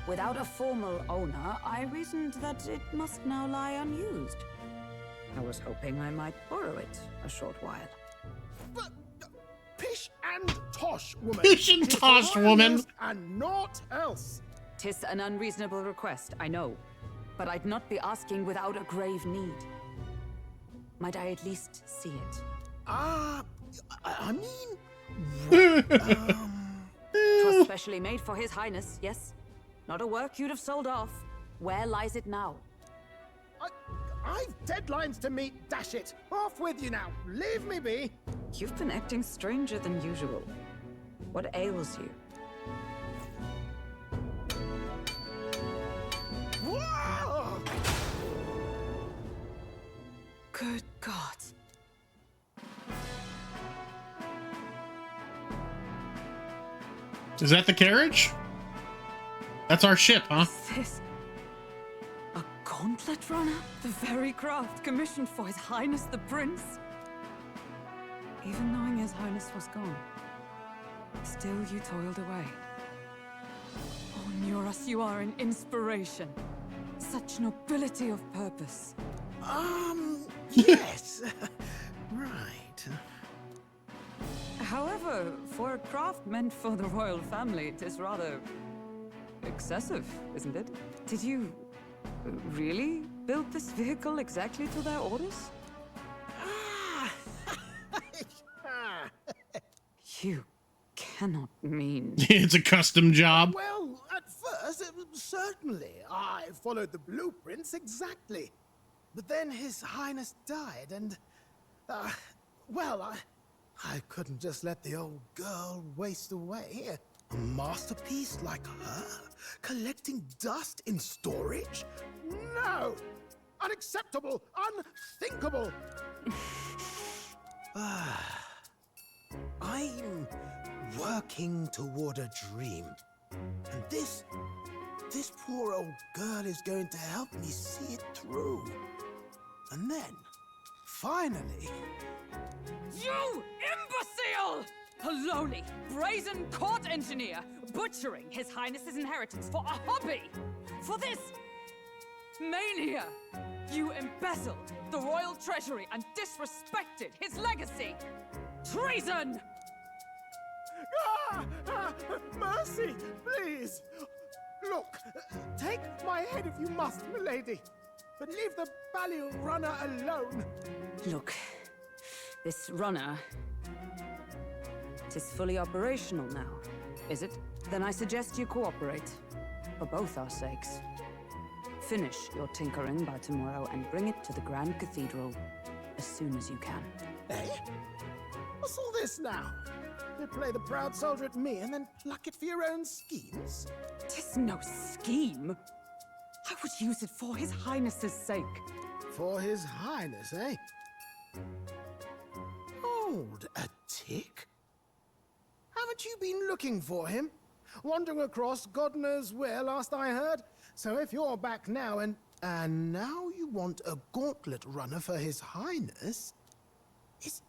Without a formal owner, I reasoned that it must now lie unused. I was hoping I might borrow it a short while. But, pish and tosh, woman. Pish and tosh, woman. And naught else. 'Tis an unreasonable request, I know. But I'd not be asking without a grave need. Might I at least see it? I mean... 'Twas specially made for His Highness, yes? Not a work you'd have sold off. Where lies it now? I've deadlines to meet, dash it. Off with you now. Leave me be. You've been acting stranger than usual. What ails you? Whoa! Good God. Is that the carriage? That's our ship, huh? Is this a gauntlet runner? The very craft commissioned for His Highness the Prince? Even knowing His Highness was gone, still you toiled away. Oh, Nioras, you are an inspiration. Such nobility of purpose. Yes. Right. However, for a craft meant for the royal family, it is rather excessive, isn't it? Did you really build this vehicle exactly to their orders? You cannot mean... It's a custom job. Well, at first, certainly. I followed the blueprints exactly. But then His Highness died and... well, I couldn't just let the old girl waste away. A masterpiece like her? Collecting dust in storage? No! Unacceptable! Unthinkable! I'm working toward a dream. And this poor old girl is going to help me see it through. And then, finally... You imbecile! A lowly, brazen court engineer, butchering His Highness's inheritance for a hobby! For this mania! You embezzled the royal treasury and disrespected his legacy! Treason! Mercy, please! Look, take my head if you must, milady, but leave the Balliol runner alone. Look, this runner... It is fully operational now, is it? Then I suggest you cooperate, for both our sakes. Finish your tinkering by tomorrow and bring it to the Grand Cathedral as soon as you can. Eh? What's all this now? You play the proud soldier at me and then pluck it for your own schemes? 'Tis no scheme. I would use it for His Highness's sake. For His Highness, eh? Hold a tick. Haven't you been looking for him? Wandering across God knows where last I heard? So if you're back now and now you want a gauntlet runner for His Highness? Is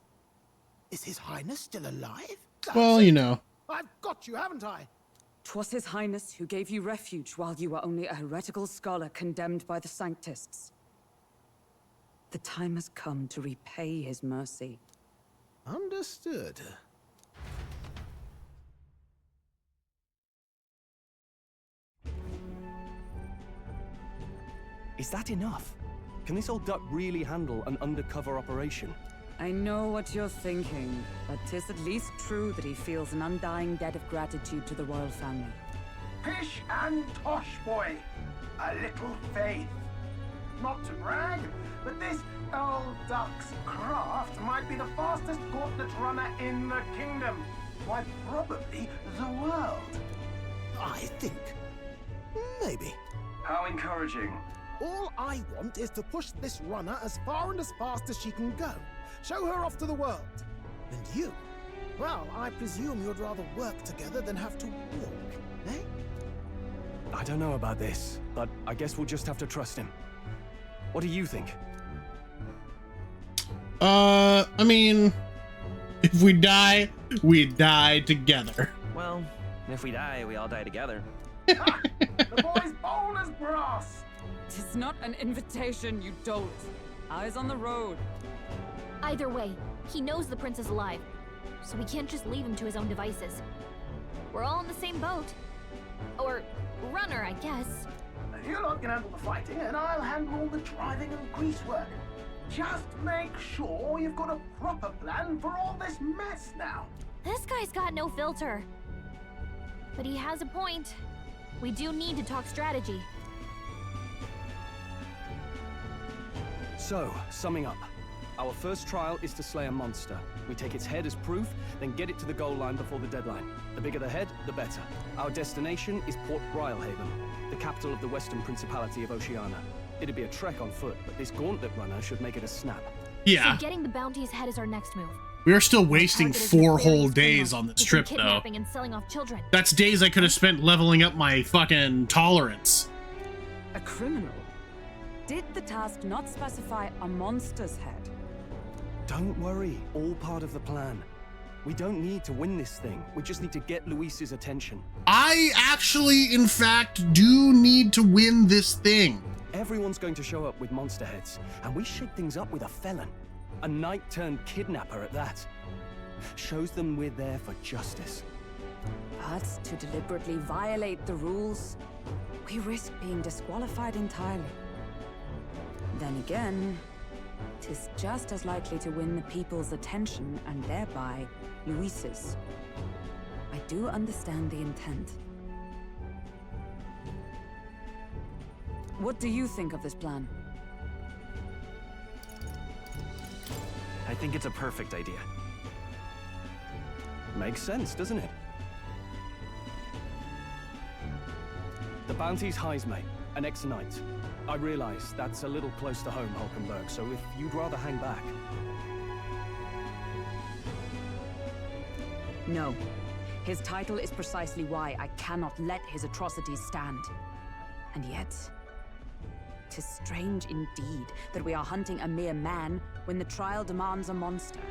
His Highness still alive? Well, you know. I've got you, haven't I? 'Twas His Highness who gave you refuge while you were only a heretical scholar condemned by the Sanctists. The time has come to repay his mercy. Understood. Is that enough? Can this old duck really handle an undercover operation? I know what you're thinking, but 'tis at least true that he feels an undying debt of gratitude to the royal family. Pish and tosh, boy. A little faith. Not to brag, but this old duck's craft might be the fastest gauntlet runner in the kingdom. Why, probably the world. I think. Maybe. How encouraging. All I want is to push this runner as far and as fast as she can go. Show her off to the world. And you? Well, I presume you'd rather work together than have to walk, eh? I don't know about this, but I guess we'll just have to trust him. What do you think? I mean, if we die together. Well, if we die, we all die together. The boy's bold as brass. 'Tis not an invitation, you dolt. Eyes on the road. Either way, he knows the prince is alive, so we can't just leave him to his own devices. We're all in the same boat. Or runner, I guess. You lot can handle the fighting, and I'll handle all the driving and grease work. Just make sure you've got a proper plan for all this mess now. This guy's got no filter. But he has a point. We do need to talk strategy. So, summing up. Our first trial is to slay a monster. We take its head as proof, then get it to the goal line before the deadline. The bigger the head, the better. Our destination is Port Brilehaven, the capital of the Western Principality of Oceania. It'd be a trek on foot, but this gauntlet runner should make it a snap. Yeah. So getting the bounty's head is our next move. We are still wasting 4 whole days on this trip, though. Kidnapping and selling off children. That's days I could have spent leveling up my fucking tolerance. A criminal? Did the task not specify a monster's head? Don't worry, all part of the plan. We don't need to win this thing. We just need to get Luis's attention. I actually, in fact, do need to win this thing. Everyone's going to show up with monster heads, and we shake things up with a felon. A knight-turned-kidnapper at that. Shows them we're there for justice. But to deliberately violate the rules, we risk being disqualified entirely. Then again, 'tis just as likely to win the people's attention and thereby Luis's. I do understand the intent. What do you think of this plan? I think it's a perfect idea. Makes sense, doesn't it? The bounty's Heismay, an ex-knight. I realize that's a little close to home, Hulkenberg, so if you'd rather hang back... No. His title is precisely why I cannot let his atrocities stand. And yet, 'tis strange indeed that we are hunting a mere man when the trial demands a monster.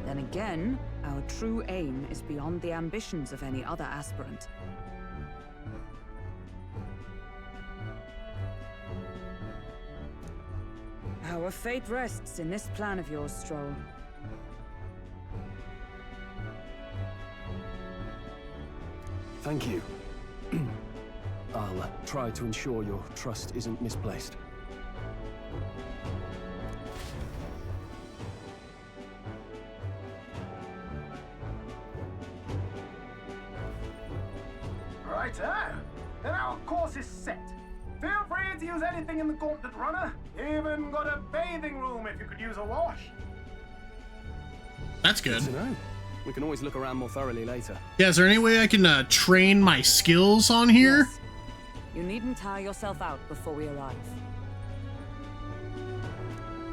Then again, our true aim is beyond the ambitions of any other aspirant. Our fate rests in this plan of yours, Stroll. Thank you. I'll try to ensure your trust isn't misplaced. Righto. Then our course is set. Feel free to use anything in the gauntlet runner. Even got a bathing room if you could use a wash. That's good. Good to know. We can always look around more thoroughly later. Yeah, is there any way I can train my skills on here? Yes. You needn't tire yourself out before we arrive.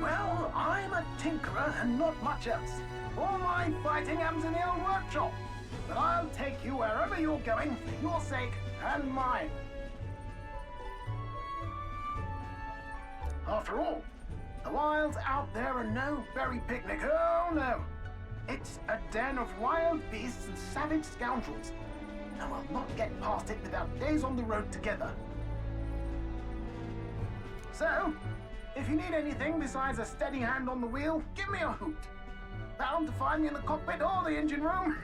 Well, I'm a tinkerer and not much else. All my fighting happens in the old workshop. But I'll take you wherever you're going for your sake and mine. After all, the wilds out there are no berry picnic. Oh no. It's a den of wild beasts and savage scoundrels, and we'll not get past it without days on the road together. So, if you need anything besides a steady hand on the wheel, give me a hoot. Bound to find me in the cockpit or the engine room.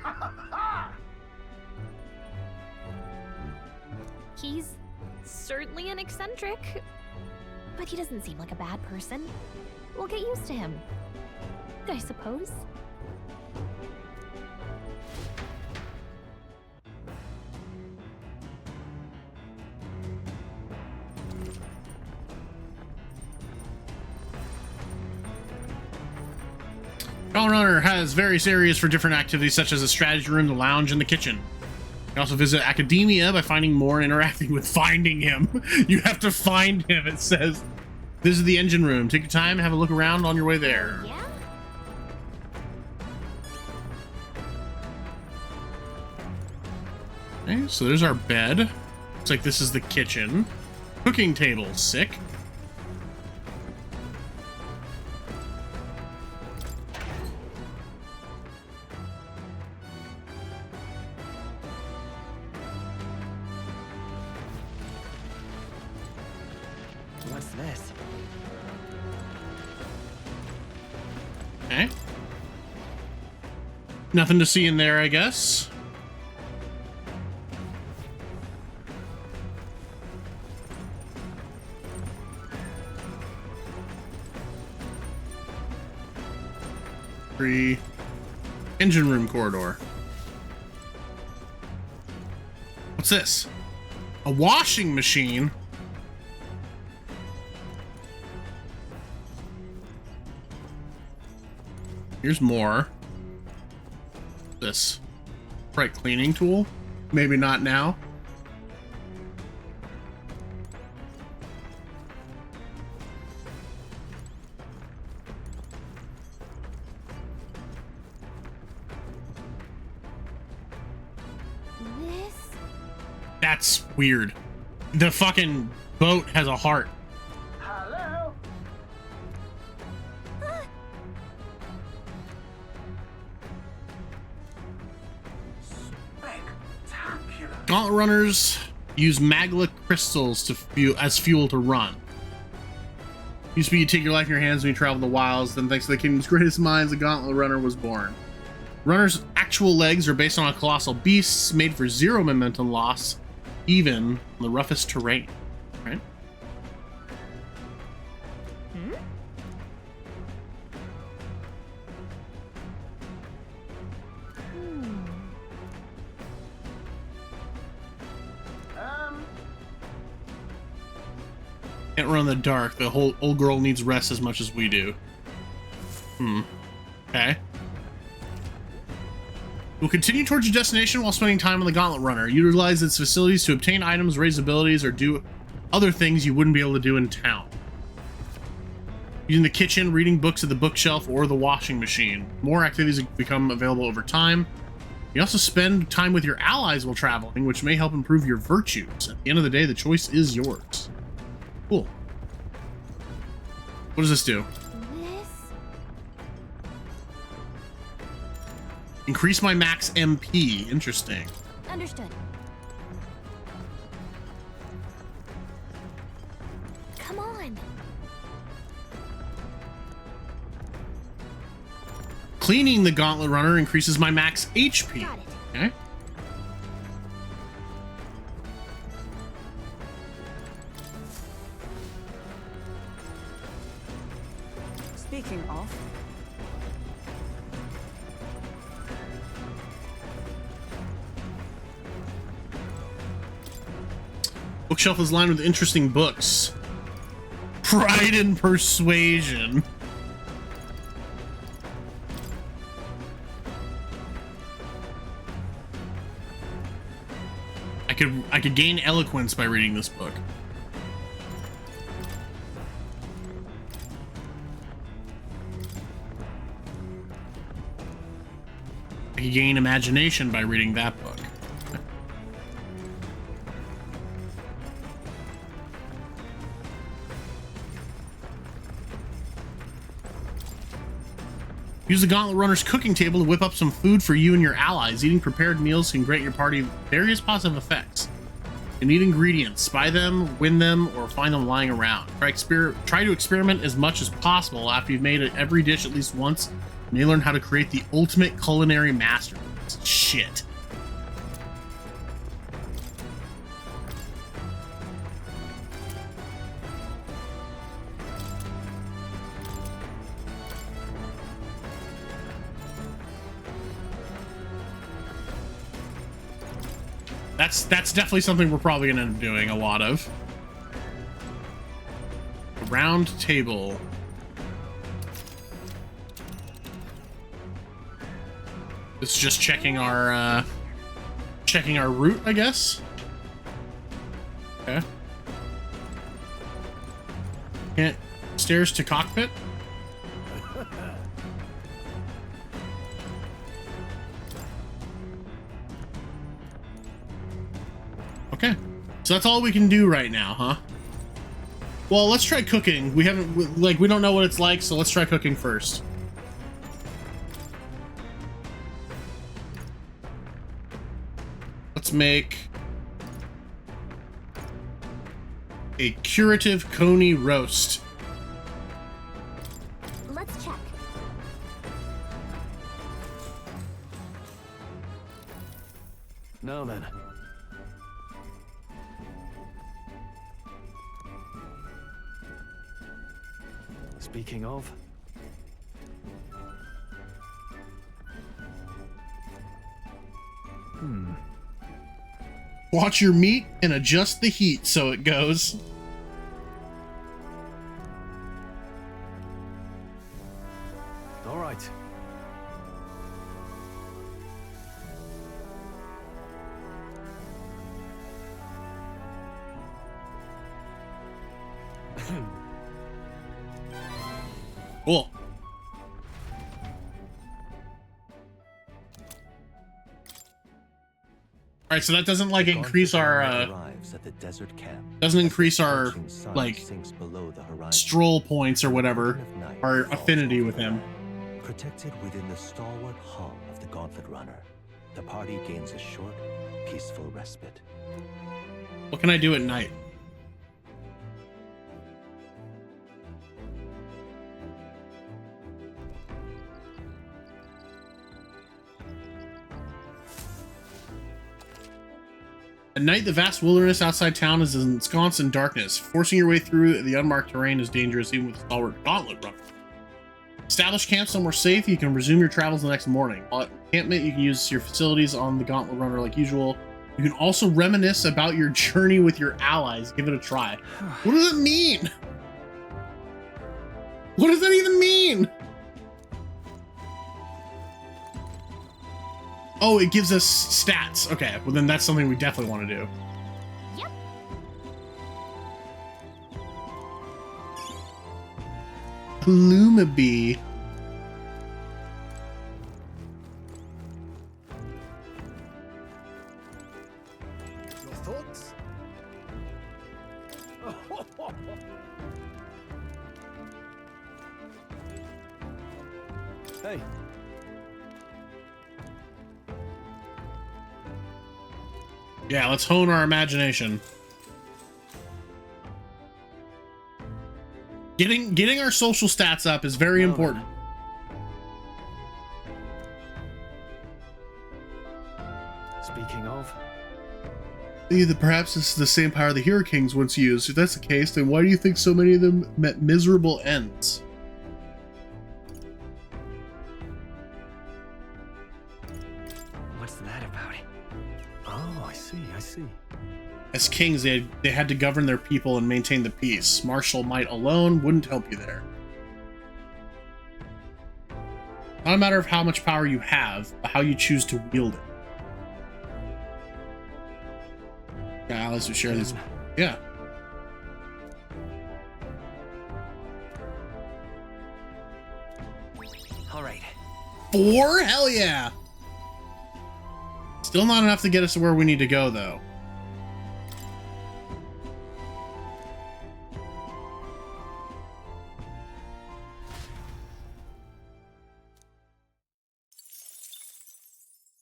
He's certainly an eccentric, but he doesn't seem like a bad person. We'll get used to him, I suppose. Gauntlet Runner has various areas for different activities such as a strategy room, the lounge, and the kitchen. You can also visit academia by finding more and interacting with finding him. You have to find him, it says. Visit the engine room. Take your time and have a look around on your way there. Yeah? Okay, so there's our bed. Looks like this is the kitchen. Cooking table, sick. What's this? Okay. Nothing to see in there, I guess. Free engine room corridor. What's this? A washing machine? Here's more. This right cleaning tool. Maybe not now. This? That's weird. The fucking boat has a heart. Hello? Spectacular. Gauntlet runners use magma crystals to as fuel to run. Used to be you take your life in your hands when you travel the wilds, then thanks to the kingdom's greatest minds, the Gauntlet Runner was born. Runner's actual legs are based on a colossal beast made for zero momentum loss, even on the roughest terrain. Right? Can't run in the dark. The whole old girl needs rest as much as we do. Okay. We'll continue towards your destination while spending time on the Gauntlet Runner. Utilize its facilities to obtain items, raise abilities, or do other things you wouldn't be able to do in town. Using the kitchen, reading books at the bookshelf, or the washing machine. More activities become available over time. You also spend time with your allies while traveling, which may help improve your virtues. At the end of the day, the choice is yours. Cool. What does this do? This? Increase my max MP. Interesting. Understood. Come on. Cleaning the Gauntlet Runner increases my max HP. Got it. Okay. Speaking of, Bookshelf is lined with interesting books. Pride and Persuasion. I could gain eloquence by reading this book. I could gain imagination by reading that book. Use the Gauntlet Runner's cooking table to whip up some food for you and your allies. Eating prepared meals can grant your party various positive effects. You need ingredients. Buy them, win them, or find them lying around. Try to experiment as much as possible. After you've made every dish at least once, you may learn how to create the ultimate culinary masterpiece. Shit. That's definitely something we're probably gonna end up doing a lot of. A round table. This is just checking our route, I guess. Okay. Can't stairs to cockpit. Okay, so that's all we can do right now, huh? Well, let's try cooking. We don't know what it's like, so let's try cooking first. Let's make a curative coney roast. Let's check. Now then. Speaking of... Watch your meat and adjust the heat so it goes. All right. Cool. All right, so that doesn't like increase our arrives at the desert camp. doesn't increase our like sinks below the horizon. stroll points or whatever, our affinity with him. Protected within the stalwart hull of the Gauntlet Runner, the party gains a short, peaceful respite. What can I do at night? At night, the vast wilderness outside town is ensconced in darkness. Forcing your way through the unmarked terrain is dangerous even with a stalwart Gauntlet Runner. Establish camp somewhere safe. You can resume your travels the next morning. While at encampment, you can use your facilities on the Gauntlet Runner like usual. You can also reminisce about your journey with your allies. Give it a try. What does it mean? What does that even mean? Oh, it gives us stats. Okay, well then that's something we definitely want to do. Yep. Lumabee. Your thoughts? Hey. Yeah, let's hone our imagination. Getting our social stats up is very important. Speaking of... Either perhaps this is the same power the Hero Kings once used. If that's the case, then why do you think so many of them met miserable ends? What's that about? Oh, I see, I see. As kings, they had to govern their people and maintain the peace. Martial might alone wouldn't help you there. Not a matter of how much power you have, but how you choose to wield it. Yeah, let's share these. Yeah. All right. 4? Hell yeah! Still not enough to get us to where we need to go, though.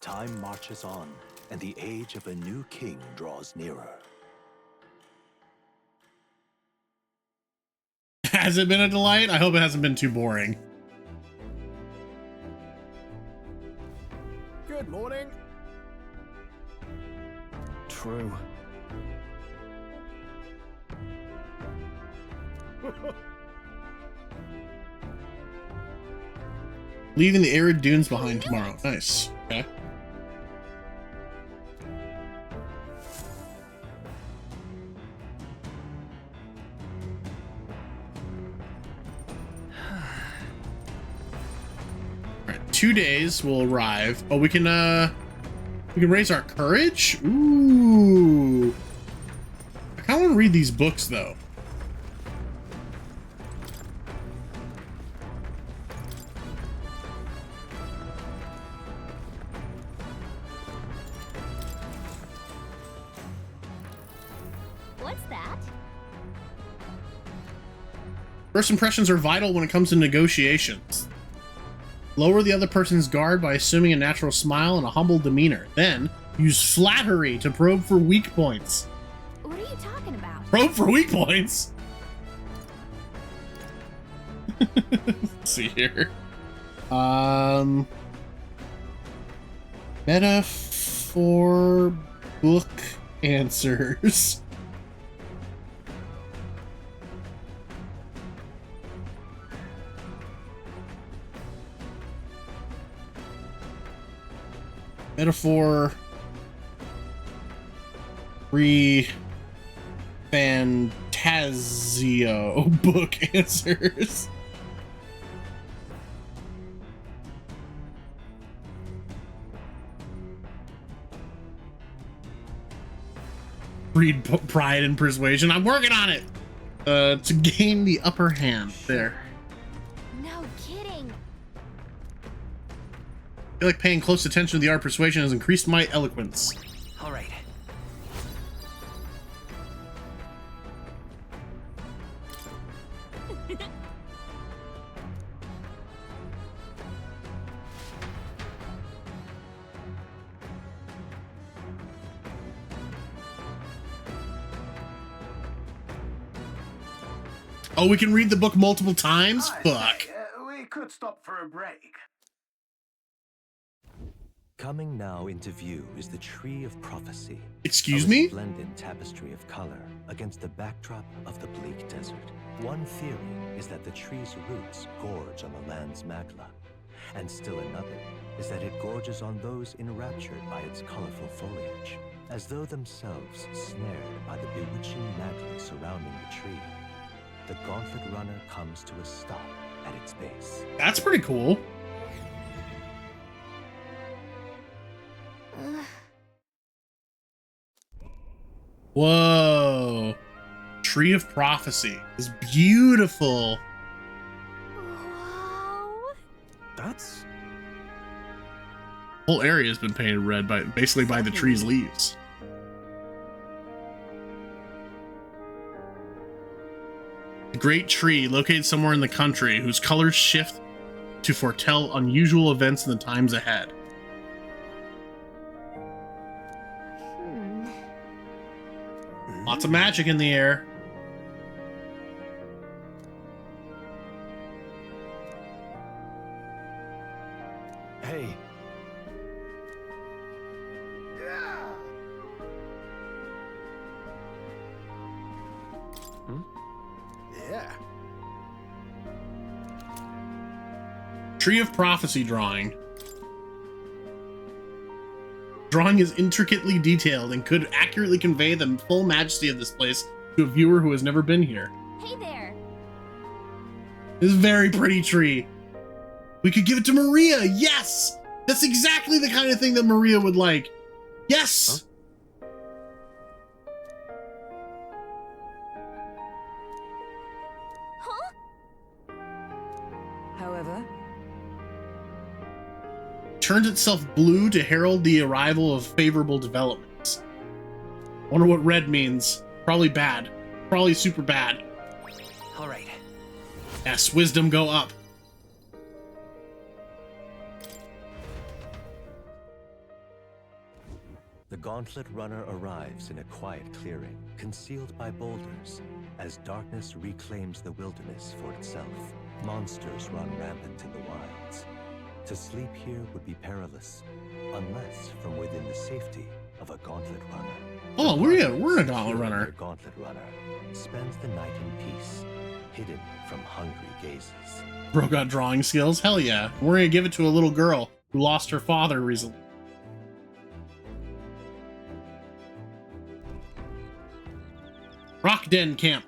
Time marches on, and the age of a new king draws nearer. Has it been a delight? I hope it hasn't been too boring. Good morning. True. Leaving the arid dunes behind tomorrow. Nice. Okay. Alright, 2 days will arrive. Oh, we can raise our courage? Ooh. I kinda wanna read these books though. What's that? First impressions are vital when it comes to negotiations. Lower the other person's guard by assuming a natural smile and a humble demeanor. Then, use flattery to probe for weak points. What are you talking about? Probe for weak points? Let's see here. Metaphor book answers. Metaphor Fantasio book answers. Read Pride and Persuasion. I'm working on it. To gain the upper hand. There. No kidding. I feel like paying close attention to the art of persuasion has increased my eloquence. All right. Oh, we can read the book multiple times? Fuck. We could stop for a break. Coming now into view is the Tree of Prophecy. Excuse a me? Resplendent tapestry of color against the backdrop of the bleak desert. One theory is that the tree's roots gorge on the land's magla, and still another is that it gorges on those enraptured by its colorful foliage, as though themselves snared by the bewitching magla surrounding the tree. The Gauntlet Runner comes to a stop at its base. That's pretty cool. Whoa. Tree of Prophecy is beautiful. That's... Whole area has been painted red by basically by the tree's leaves. A great tree located somewhere in the country whose colors shift to foretell unusual events in the times ahead. Lots of magic in the air. Hey. Yeah. Tree of Prophecy drawing. Drawing is intricately detailed and could accurately convey the full majesty of this place to a viewer who has never been here. Hey there. This is a very pretty tree. We could give it to Maria. Yes! That's exactly the kind of thing that Maria would like. Yes! However, Turns itself blue to herald the arrival of favorable developments. Wonder what red means. Probably bad. Probably super bad. All right. Yes, wisdom go up. The Gauntlet Runner arrives in a quiet clearing, concealed by boulders, as darkness reclaims the wilderness for itself. Monsters run rampant in the wilds. To sleep here would be perilous, unless from within the safety of a Gauntlet Runner. Oh, we're a Gauntlet Runner. The Gauntlet Runner spends the night in peace, hidden from hungry gazes. Bro got drawing skills? Hell yeah. We're gonna give it to a little girl who lost her father recently. Rock Den Camp.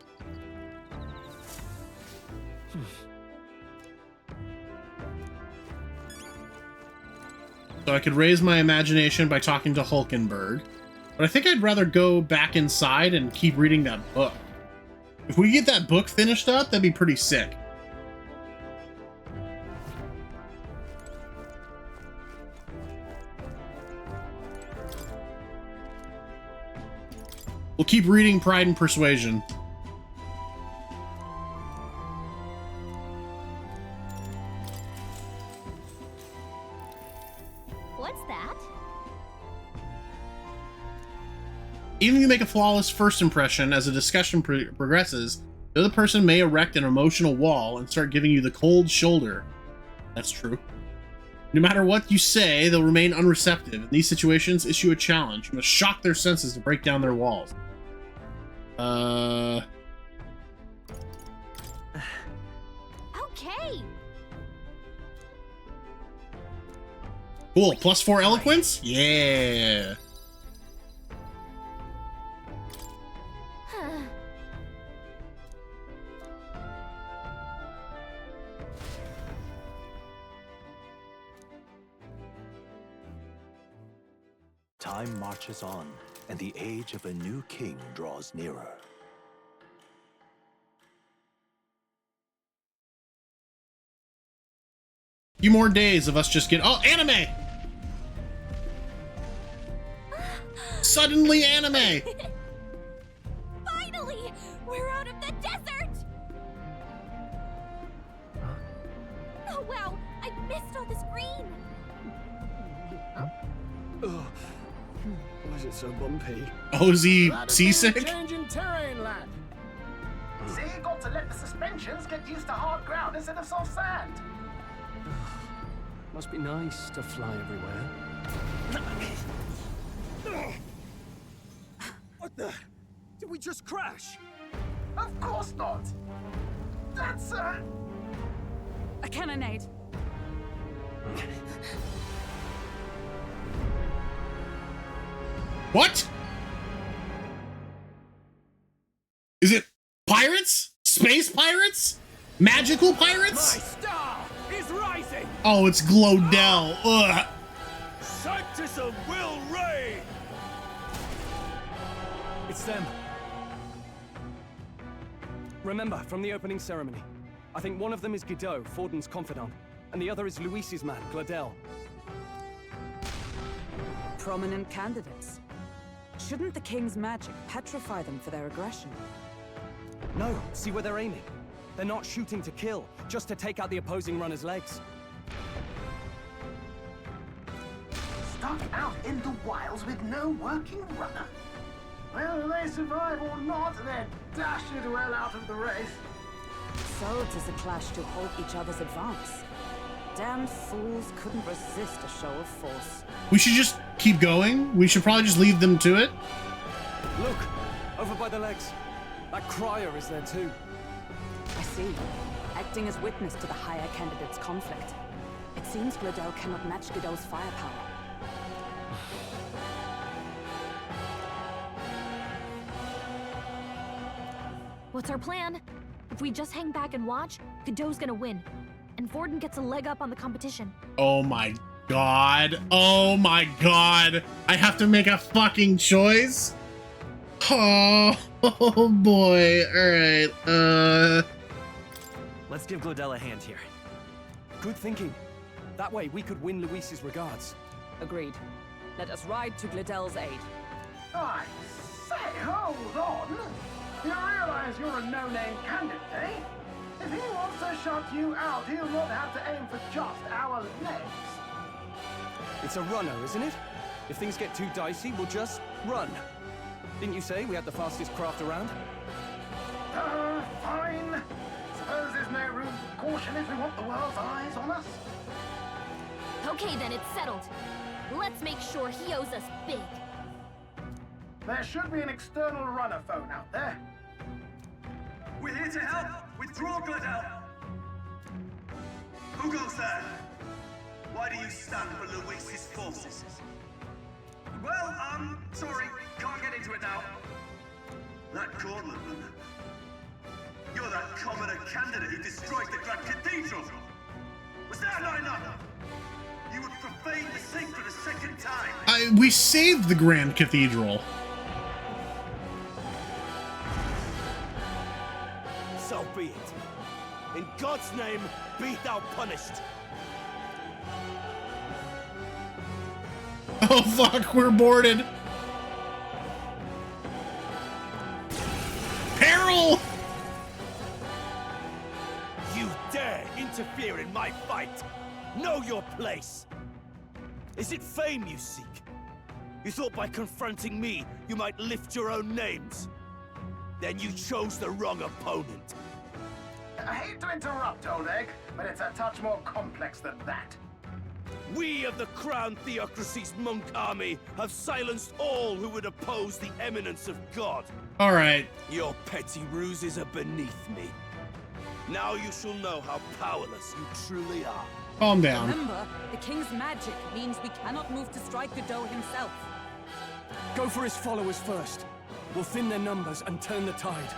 So I could raise my imagination by talking to Hulkenberg, but I think I'd rather go back inside and keep reading that book. If we get that book finished up, that'd be pretty sick. We'll keep reading Pride and Persuasion. What's that? Even if you make a flawless first impression, as the discussion progresses, the other person may erect an emotional wall and start giving you the cold shoulder. That's true. No matter what you say, they'll remain unreceptive. In these situations, issue a challenge. You must shock their senses to break down their walls. Okay. Cool. +4 eloquence? Yeah. Time marches on, and the age of a new king draws nearer. Few more days of us just getting— oh, anime! Suddenly anime! Finally! We're out of the desert! Oh wow, I missed all this green! Oh, was it so bumpy? Oh, is he seasick? Changing terrain, lad. See, you got to let the suspensions get used to hard ground instead of soft sand. Must be nice to fly everywhere. What the? Did we just crash? Of course not. That's a cannonade. What? Is it pirates? Space pirates? Magical pirates? My star is rising. Oh, it's Glodell. Ugh. Sanctism will reign. It's them. Remember, from the opening ceremony, I think one of them is Guido, Forden's confidant, and the other is Luis's man, Glodell. Prominent candidates. Shouldn't the king's magic petrify them for their aggression? No, see where they're aiming. They're not shooting to kill, just to take out the opposing runner's legs. stuck out in the wilds with no working runner. Whether they survive or not, they're dashed well out of the race. So 'tis a clash to halt each other's advance. Damned fools couldn't resist a show of force. We should just keep going. We should probably just leave them to it. Look, over by the legs. That crier is there too. I see. Acting as witness to the higher candidate's conflict. It seems Glodell cannot match Guido's firepower. What's our plan? If we just hang back and watch, Godot's gonna win. And Forden gets a leg up on the competition. Oh my god. Oh my god. I have to make a fucking choice? Oh, oh boy. Alright, Let's give Glodell a hand here. Good thinking. That way we could win Luis's regards. Agreed. Let us ride to Glodell's aid. I say, hold on. You realize you're a no-name candidate, eh? If he wants to shut you out, he'll not have to aim for just our legs. It's a runner, isn't it? If things get too dicey, we'll just run. Didn't you say we had the fastest craft around? Fine. Suppose there's no room for caution if we want the world's eyes on us. Okay, then it's settled. Let's make sure he owes us big. There should be an external runner phone out there. We're here to help. Withdraw, Gladel. Who goes there? Why do you stand for Luis's forces? Well, sorry, can't get into it now. That Cornland, you're that commoner candidate who destroyed the Grand Cathedral. Was that not enough? You would profane the sacred a second time. We saved the Grand Cathedral. So be it. In God's name, be thou punished. Oh fuck, we're boarded. Peril! You dare interfere in my fight? Know your place. Is it fame you seek? You thought by confronting me, you might lift your own names? Then you chose the wrong opponent. I hate to interrupt, Old Egg, but it's a touch more complex than that. We of the Crown Theocracy's monk army have silenced all who would oppose the eminence of God. All right. Your petty ruses are beneath me. Now you shall know how powerless you truly are. Calm down. Remember, the king's magic means we cannot move to strike Godot himself. Go for his followers first. We'll thin their numbers and turn the tide.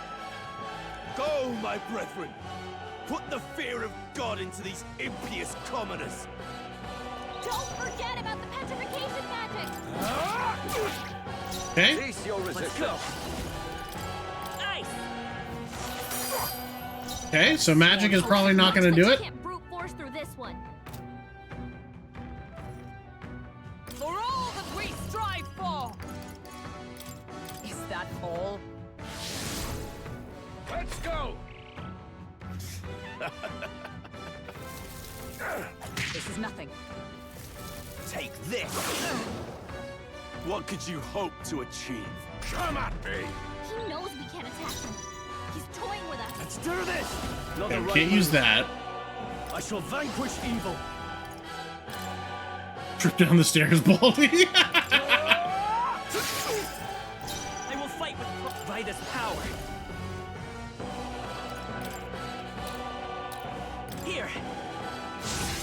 Go, my brethren! Put the fear of God into these impious commoners! Don't forget about the petrification magic! Okay. Cease your resistance. Nice! Okay, so magic is probably not going to do it. Can't brute force through this one. For all that we strive for! Is that all? Let's go! This is nothing. Take this! What could you hope to achieve? Come at me! He knows we can't attack him. He's toying with us. Let's do this! Not Okay, the right can't use move. that. I shall vanquish evil. Trip down the stairs, Baldy. I will fight with Vida's power. Here.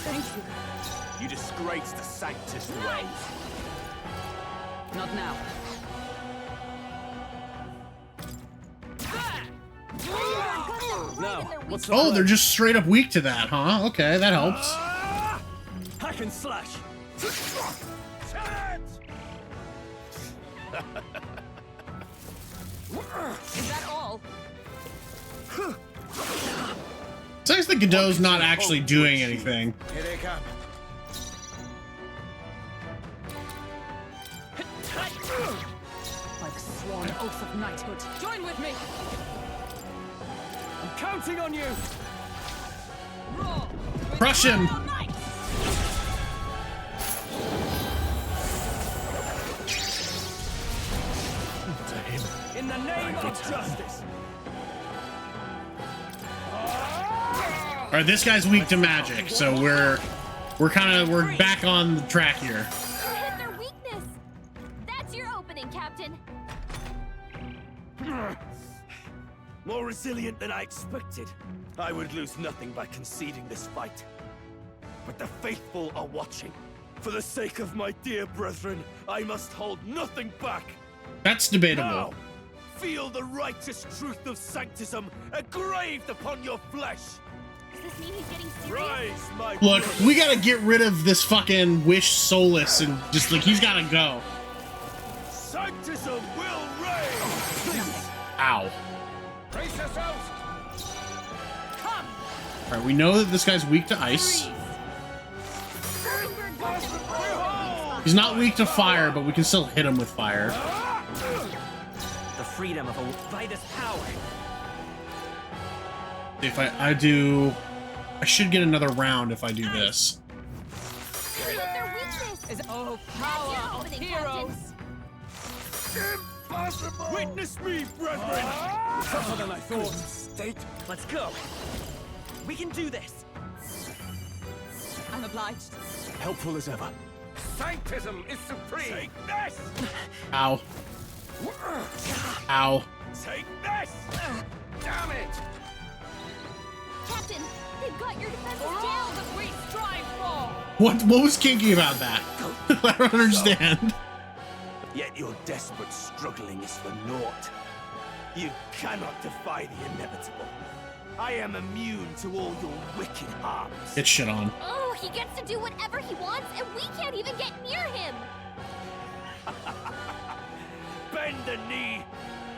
Thank you. You disgrace the Sanctus ways. Not now. Now, what's the Oh, plan? they're just straight up weak to that, huh? Okay, that helps. Hack and slash. Is that all? It's nice that Godot's not actually doing anything. Here they come. By the sworn oath of knighthood. Join with me! I'm counting on you! Roar! Crush him! In the name of justice. All right, this guy's weak to magic, so we're back on the track here. Hit their weakness. That's your opening, Captain. More resilient than I expected. I would lose nothing by conceding this fight. But the faithful are watching. For the sake of my dear brethren, I must hold nothing back. That's debatable. Now, feel the righteous truth of sanctism engraved upon your flesh. Does this mean he's getting serious? Rise, my Look, brother. we gotta get rid of this fucking Wish Solus and just like he's gotta go. Sanctism will reign. Ow. Brace yourselves! Come! All right, we know that this guy's weak to ice. He's not weak to fire, but we can still hit him with fire. The freedom of Vida's power. If I should get another round if I do this. is oh power of heroes. Impossible! Witness me, brethren! Tougher than I thought. State, let's go. We can do this. I'm obliged. Helpful as ever. Sanctism is supreme. Take this! Ow. Ow. Take this! Damn it! Captain, they've got your defenses For all down. that we strive for! What was kinky about that? I don't understand. Yet your desperate struggling is for naught. You cannot defy the inevitable. I am immune to all your wicked harms. Get shit on. Oh, he gets to do whatever he wants, and we can't even get near him. Bend the knee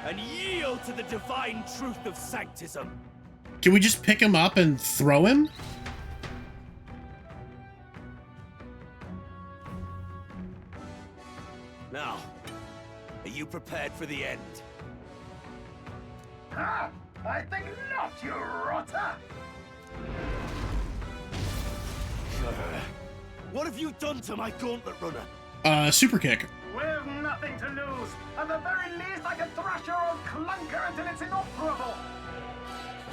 and yield to the divine truth of sanctism. Can we just pick him up and throw him? Now, are you prepared for the end? Ah, I think not, you rotter! What have you done to my gauntlet runner? Super kick. We've nothing to lose. At the very least, I can thrash your old clunker until it's inoperable.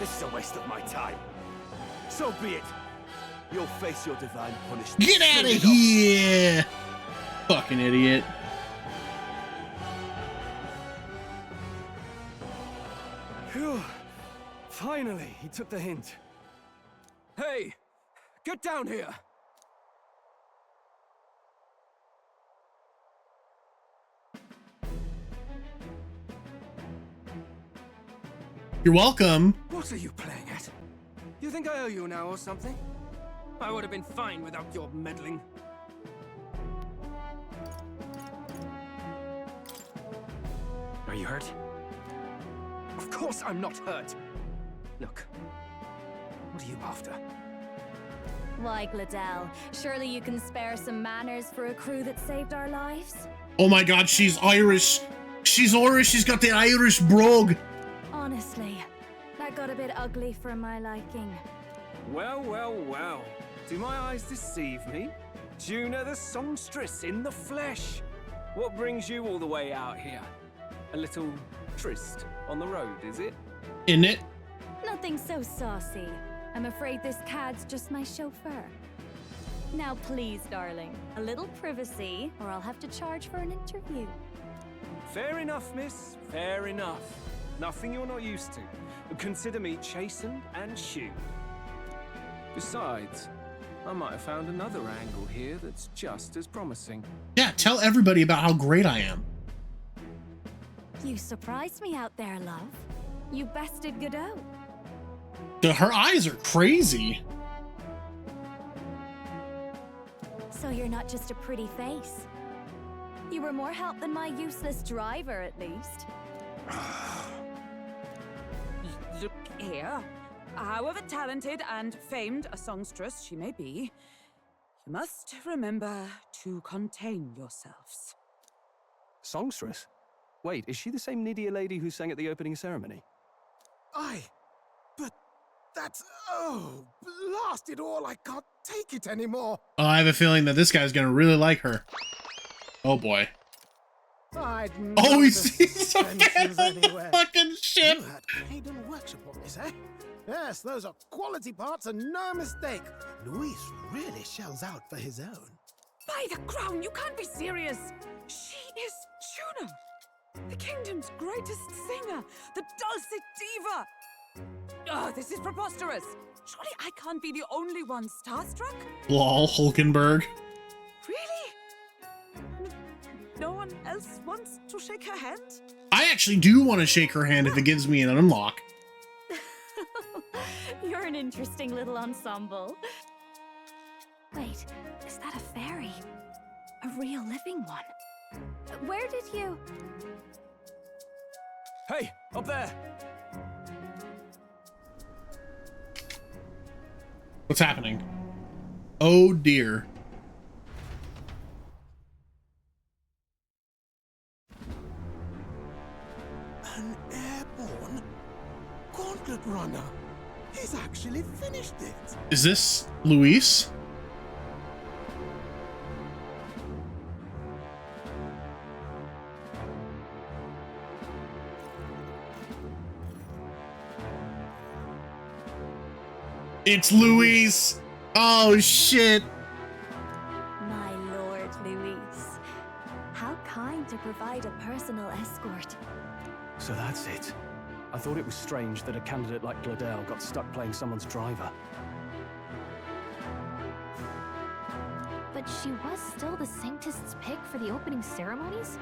This is a waste of my time. So be it. You'll face your divine punishment. Get out of here! Fucking idiot. Phew. Finally, he took the hint. Hey, get down here. You're welcome. What are you playing at? You think I owe you now or something? I would have been fine without your meddling. Are you hurt? Of course I'm not hurt. Look, what are you after? Why, Gladell, surely you can spare some manners for a crew that saved our lives? Oh my god, she's Irish. She's Irish. She's got the Irish brogue. Honestly, that got a bit ugly for my liking. Well, well, well. Do my eyes deceive me? Juna the songstress in the flesh. What brings you all the way out here? A little tryst on the road, is it? Isn't it? Nothing so saucy. I'm afraid this cad's just my chauffeur. Now please, darling, a little privacy, or I'll have to charge for an interview. Fair enough, miss. Fair enough. Nothing you're not used to. Consider me chastened and shoed. Besides, I might have found another angle here that's just as promising. Yeah, tell everybody about how great I am. You surprised me out there, love. You bested Godot. Her eyes are crazy. So you're not just a pretty face. You were more help than my useless driver, at least. Look here. However talented and famed a songstress she may be, you must remember to contain yourselves. Songstress? Wait, is she the same Nydia lady who sang at the opening ceremony? Aye, but that's... oh, blast it all, I can't take it anymore. Oh, I have a feeling that this guy's gonna really like her. Oh boy. Oh, he's so the fucking ship. You had Hayden workshop on this, eh? Yes, those are quality parts and no mistake. Luis really shells out for his own. By the crown, you can't be serious! She is Juna, the kingdom's greatest singer, the dulcet diva! Oh, this is preposterous! Surely I can't be the only one starstruck? Lol, Hulkenberg. Really? No one else wants to shake her hand? I actually do want to shake her hand if it gives me an unlock. You're an interesting little ensemble. Wait, is that a fairy? A real living one? Where did you... Hey, up there! What's happening? Oh dear. An airborne gauntlet runner. He's actually finished it. Is this Luis? It's Luis. Oh shit. My Lord Luis. How kind to provide a personal escort. So that's it. I thought it was strange that a candidate like Gladel got stuck playing someone's driver. But she was still the Sanctist's pick for the opening ceremonies?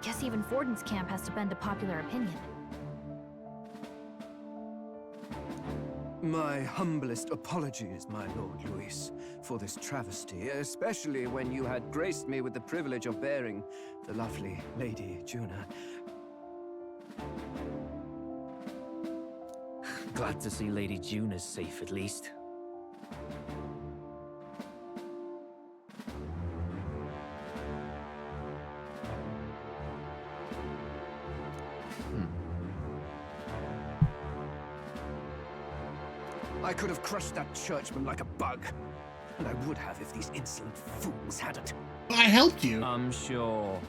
Guess even Forden's camp has to bend to popular opinion. My humblest apologies, my Lord Luis, for this travesty, especially when you had graced me with the privilege of bearing the lovely Lady Juna. Glad to see Lady Juna's safe, at least. I could have crushed that churchman like a bug. And I would have if these insolent fools hadn't. I helped you. I'm sure.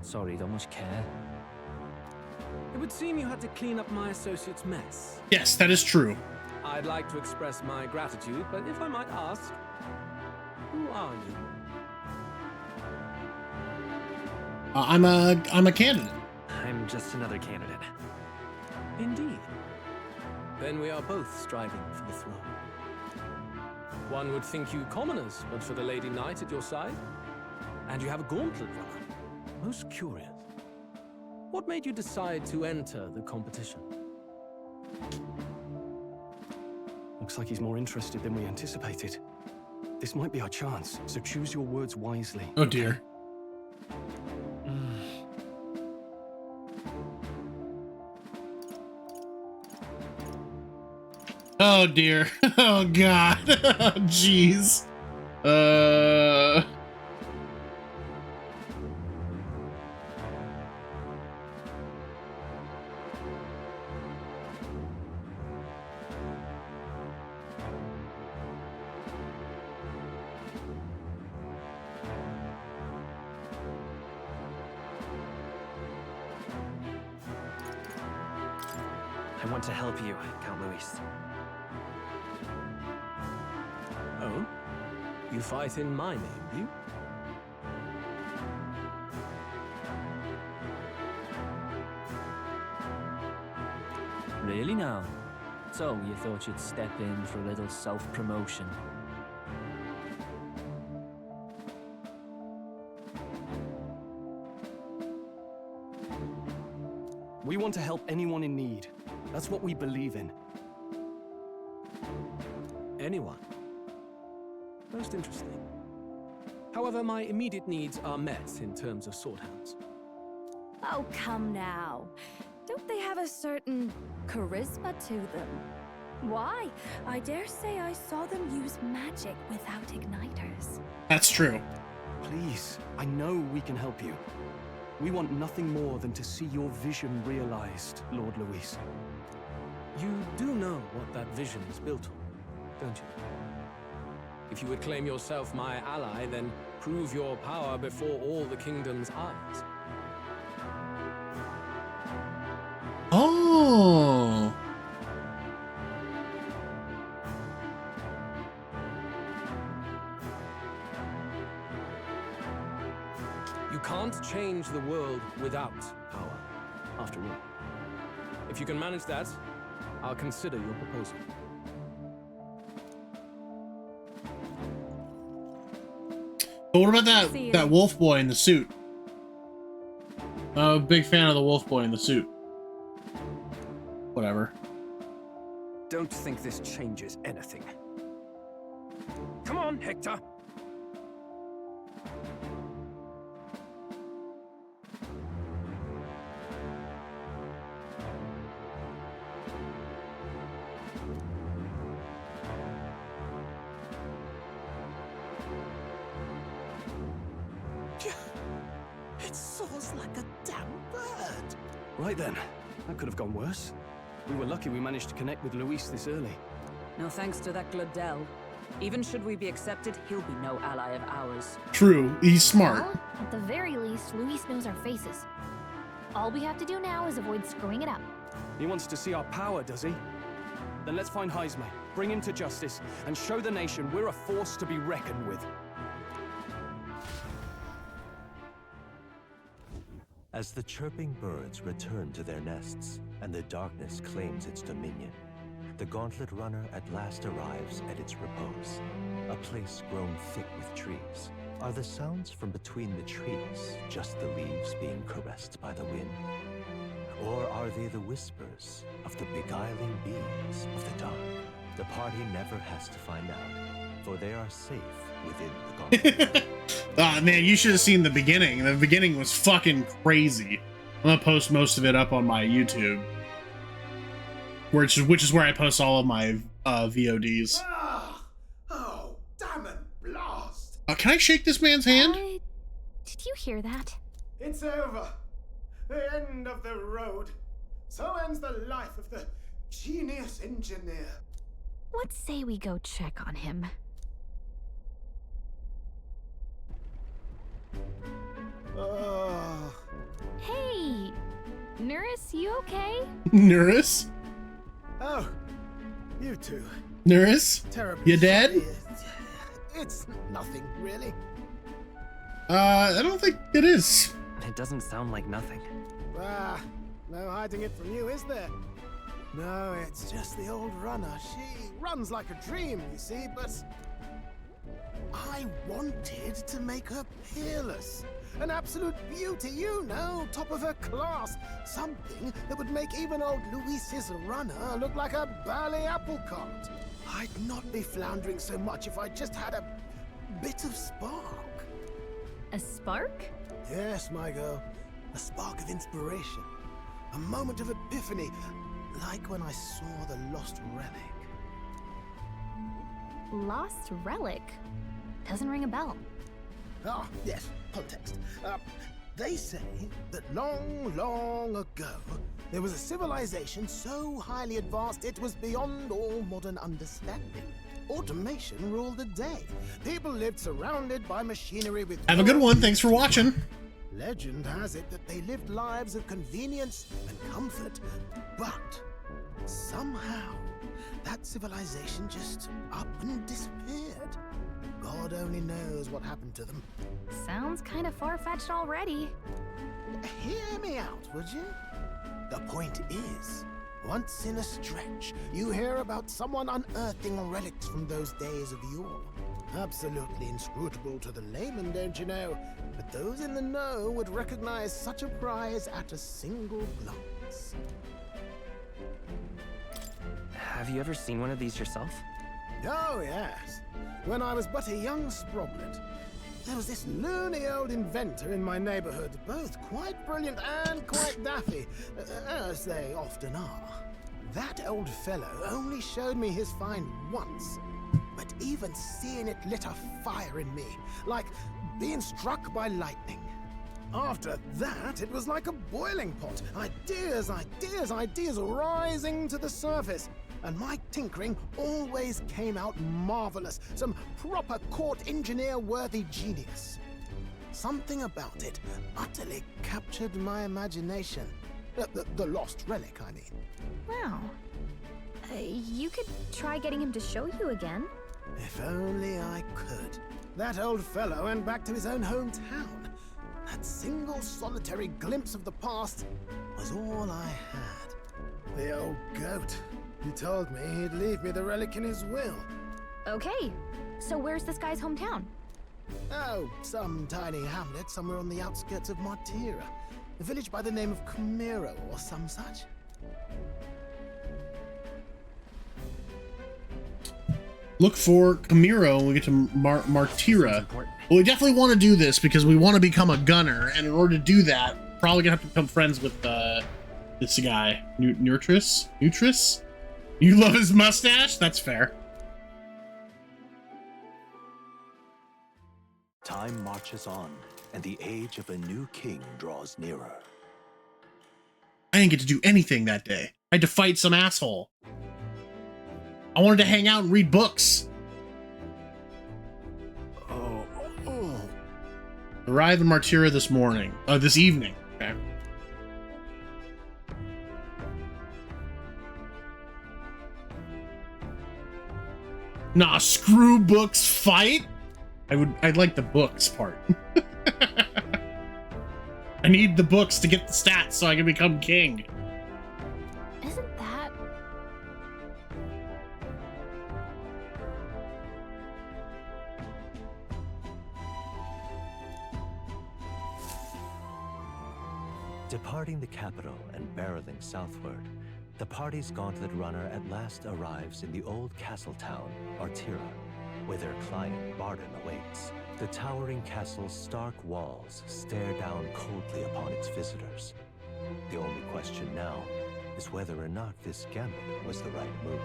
Sorry, don't much care. It would seem you had to clean up my associate's mess. Yes, that is true. I'd like to express my gratitude, but if I might ask, who are you? I'm a candidate. I'm just another candidate. Indeed. Then we are both striving for the throne. One would think you commoners, but for the Lady Knight at your side. And you have a gauntlet runner. Most curious. What made you decide to enter the competition? Looks like he's more interested than we anticipated. This might be our chance, so choose your words wisely. Oh dear. Oh dear. Oh god. Jeez. I want to help you, Count Luis. Oh? You fight in my name, do you? Really now? So, you thought you'd step in for a little self-promotion? We want to help anyone in need. That's what we believe in. Anyone? Most interesting. However, my immediate needs are met in terms of swordhounds. Oh, come now. Don't they have a certain charisma to them? Why? I dare say I saw them use magic without igniters. That's true. Please, I know we can help you. We want nothing more than to see your vision realized, Lord Luis. You do know what that vision is built on, don't you? If you would claim yourself my ally, then prove your power before all the kingdom's eyes. Oh. You can't change the world without power, after all. If you can manage that, I'll consider your proposal. But what about that wolf boy in the suit? I'm a big fan of the wolf boy in the suit. Whatever. Don't think this changes anything. Come on, Hector! It soars like a damn bird. Right then, that could have gone worse. We were lucky we managed to connect with Luis this early. No thanks to that Gladel. Even should we be accepted, he'll be no ally of ours. True, he's smart. Well, at the very least, Luis knows our faces. All we have to do now is avoid screwing it up. He wants to see our power, does he? Then let's find Heisme. bring him to justice, and show the nation we're a force to be reckoned with. As the chirping birds return to their nests and the darkness claims its dominion, the Gauntlet Runner at last arrives at its repose, a place grown thick with trees. Are the sounds from between the trees just the leaves being caressed by the wind? Or are they the whispers of the beguiling beings of the dark? The party never has to find out, for they are safe within the Gauntlet. Ah, man, you should have seen the beginning. The beginning was fucking crazy. I'm gonna post most of it up on my YouTube, which is where I post all of my VODs. Oh, damn it, blast! Can I shake this man's hand? Did you hear that? It's over. The end of the road. So ends the life of the genius engineer. Let's say we go check on him. Hey, Nurse, you okay? Nurse? Oh, you two. Nurse? Terribly You dead? sorry. It's nothing, really. I don't think it is. It doesn't sound like nothing. Ah, no hiding it from you, is there? No, it's just the old runner. She runs like a dream, you see, but I wanted to make her peerless. An absolute beauty, you know, top of her class. Something that would make even old Luis's runner look like a bally apple cart. I'd not be floundering so much if I just had a bit of spark. A spark? Yes, my girl. A spark of inspiration. A moment of epiphany, like when I saw the lost relic. Lost relic? Doesn't ring a bell. Ah, yes, context. They say that long, long ago, there was a civilization so highly advanced it was beyond all modern understanding. Automation ruled the day. People lived surrounded by machinery with... Have a good one. Thanks for watching. Legend has it that they lived lives of convenience and comfort, but somehow that civilization just up and disappeared. God only knows what happened to them. Sounds kind of far-fetched already. Hear me out, would you? The point is, once in a stretch, you hear about someone unearthing relics from those days of yore. Absolutely inscrutable to the layman, don't you know? But those in the know would recognize such a prize at a single glance. Have you ever seen one of these yourself? Oh, yes. When I was but a young sproglet, there was this loony old inventor in my neighborhood, both quite brilliant and quite daffy, as they often are. That old fellow only showed me his find once, but even seeing it lit a fire in me, like being struck by lightning. After that, it was like a boiling pot. Ideas, ideas, ideas rising to the surface. And my tinkering always came out marvelous. Some proper court engineer-worthy genius. Something about it utterly captured my imagination. The lost relic, I mean. Wow. You could try getting him to show you again. If only I could. That old fellow went back to his own hometown. That single solitary glimpse of the past was all I had. The old goat. He told me he'd leave me the relic in his will. Okay, so where's this guy's hometown? Oh, some tiny hamlet somewhere on the outskirts of Martira. A village by the name of Camiro or some such. Look for Camiro when we get to Martira. Well, we definitely want to do this because we want to become a gunner, and in order to do that, probably gonna have to become friends with this guy, Nutris. You love his mustache? That's fair. Time marches on, and the age of a new king draws nearer. I didn't get to do anything that day. I had to fight some asshole. I wanted to hang out and read books. Arrive in Martira this morning. This evening. Okay. Nah, screw books fight. I'd like the books part. I need the books to get the stats so I can become king. Isn't that... Departing the capital and barreling southward, the party's gauntlet runner at last arrives in the old castle town, Artira, where their client, Barden, awaits. The towering castle's stark walls stare down coldly upon its visitors. The only question now is whether or not this gambit was the right move.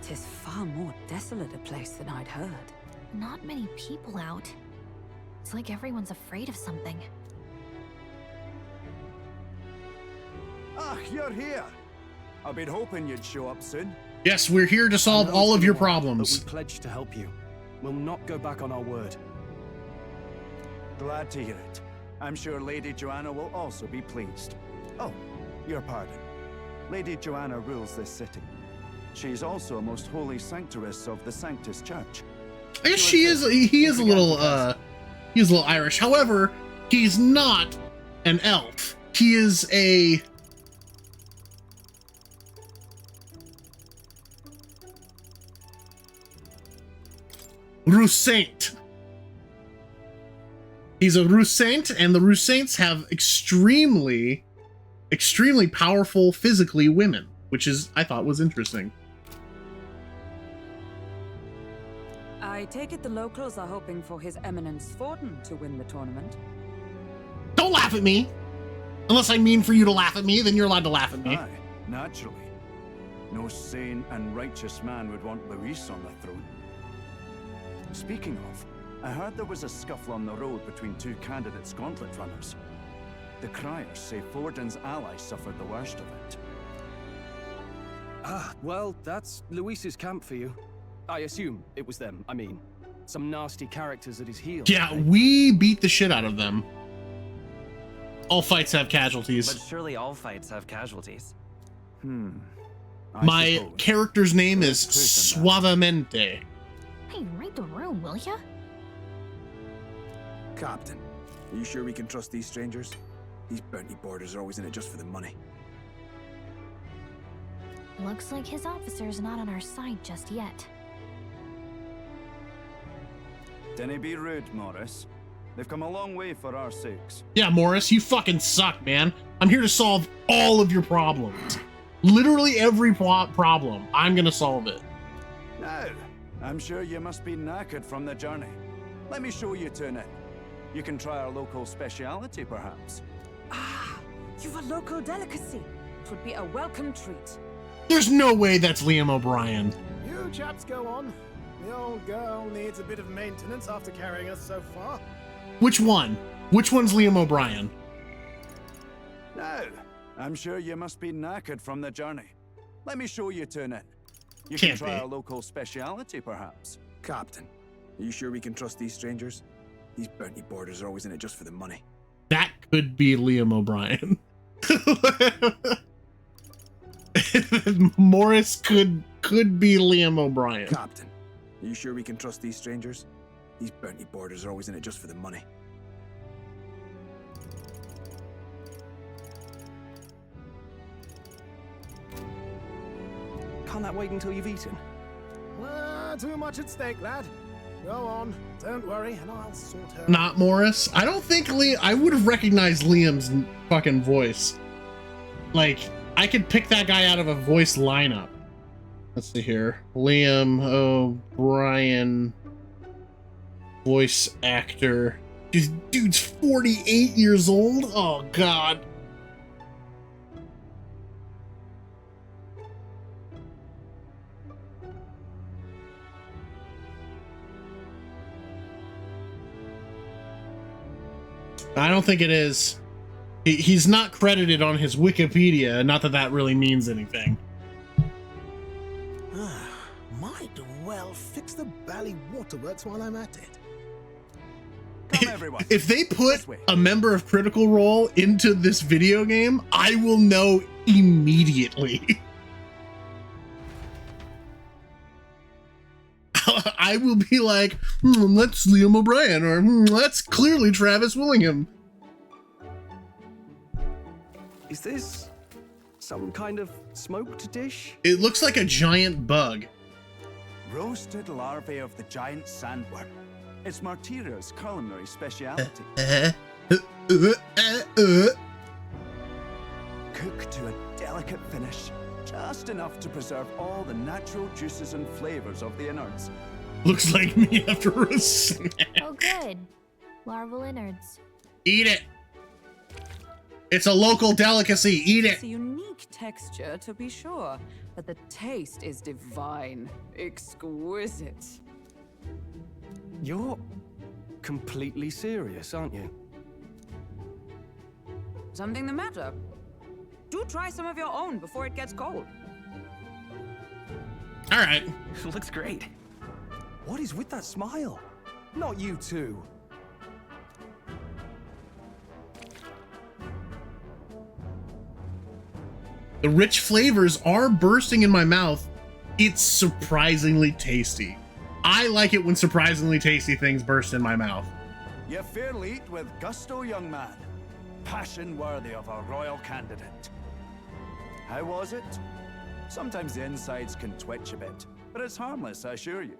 Tis far more desolate a place than I'd heard. Not many people out. It's like everyone's afraid of something. Ah, you're here. I've been hoping you'd show up soon. Yes, we're here to solve all of your problems. But we pledged to help you. We'll not go back on our word. Glad to hear it. I'm sure Lady Joanna will also be pleased. Oh, your pardon. Lady Joanna rules this city. She's also a most holy sanctuaress of the Sanctus Church. I guess he is a little Irish. However, he's not an elf. He is a Rusaint. He's a Rusaint, and the Rusaints have extremely powerful physically women, which I thought was interesting. I take it the locals are hoping for His Eminence Forden to win the tournament. Don't laugh at me! Unless I mean for you to laugh at me, then you're allowed to laugh at me. Aye, naturally. No sane and righteous man would want Luis on the throne. Speaking of, I heard there was a scuffle on the road between two candidates gauntlet runners. The criers say Forden's allies suffered the worst of it. Ah, well, that's Luis's camp for you. I assume it was them. I mean, some nasty characters at his heels. Yeah, we beat the shit out of them. All fights have casualties. But surely all fights have casualties. My character's name is Suavemente. Hey, read the room, will ya? Captain, are you sure we can trust these strangers? These bounty boarders are always in it just for the money. Looks like his officer's not on our side just yet. Dinna be rude, Morris. They've come a long way for our sakes. Yeah, Morris, you fucking suck, man. I'm here to solve all of your problems. Literally every problem. I'm gonna solve it. Now, I'm sure you must be knackered from the journey. Let me show you to an inn. You can try our local speciality, perhaps. Ah, you've a local delicacy. It would be a welcome treat. There's no way that's Liam O'Brien. You chaps go on. The old girl needs a bit of maintenance after carrying us so far. Which one? Which one's Liam O'Brien? Now, I'm sure you must be knackered from the journey. Let me show you to an inn. You Can't can try be. our local speciality, perhaps. Captain, are you sure we can trust these strangers? These bounty boarders are always in it just for the money. That could be Liam O'Brien. Morris could be Liam O'Brien. Captain, are you sure we can trust these strangers? These bounty boarders are always in it just for the money. Can't that wait until you've eaten? Too much at stake, lad. Go on, don't worry, and I'll sort her. Not Morris. I don't think I would have recognized Liam's fucking voice. Like, I could pick that guy out of a voice lineup. Let's see here. Liam O'Brien, voice actor. Dude's 48 years old. Oh, God. I don't think it is. He's not credited on his Wikipedia, not that that really means anything. Might well fix the Bally Waterworks while I'm at it. If they put a member of Critical Role into this video game, I will know immediately. I will be like, that's Liam O'Brien, or that's clearly Travis Willingham. Is this some kind of smoked dish? It looks like a giant bug. Roasted larvae of the giant sandworm. It's Martira's culinary speciality. Cooked to a delicate finish, just enough to preserve all the natural juices and flavors of the innards. Looks like me after a snack. Oh, good. Larval innards. Eat it. It's a local delicacy. Eat it. It's a unique texture, to be sure, but the taste is divine, exquisite. You're completely serious, aren't you? Something the matter? Do try some of your own before it gets cold. All right. Looks great. What is with that smile? Not you too. The rich flavors are bursting in my mouth. It's surprisingly tasty. I like it when surprisingly tasty things burst in my mouth. You fairly eat with gusto, young man. Passion worthy of a royal candidate. How was it? Sometimes the insides can twitch a bit, but it's harmless, I assure you.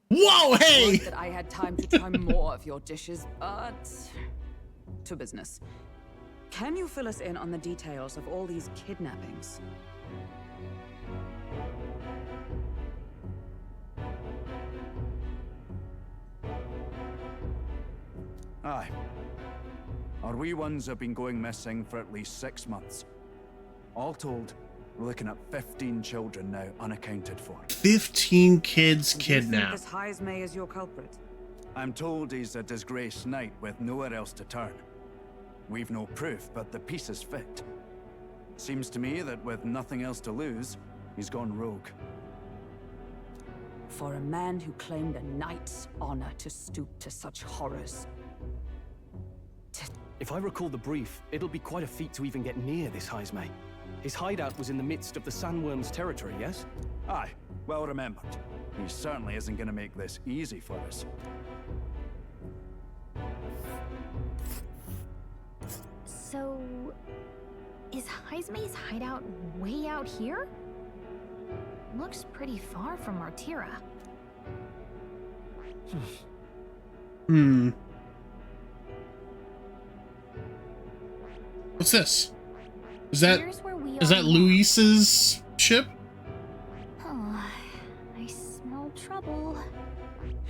Whoa, hey! Not that I had time to try more of your dishes, but to business. Can you fill us in on the details of all these kidnappings? Aye. Our wee ones have been going missing for at least 6 months. All told, we're looking at 15 children now unaccounted for. 15 kids Do you think kidnapped. this Heismay is your culprit? I'm told he's a disgraced knight with nowhere else to turn. We've no proof, but the pieces fit. Seems to me that with nothing else to lose, he's gone rogue. For a man who claimed a knight's honor to stoop to such horrors. If I recall the brief, it'll be quite a feat to even get near this Heismay. His hideout was in the midst of the Sandworm's territory, yes? Aye, well remembered. He certainly isn't going to make this easy for us. So, is Heismay's hideout way out here? Looks pretty far from Martira. Hmm. What's this? Is that Luis's ship? Oh, I smell trouble.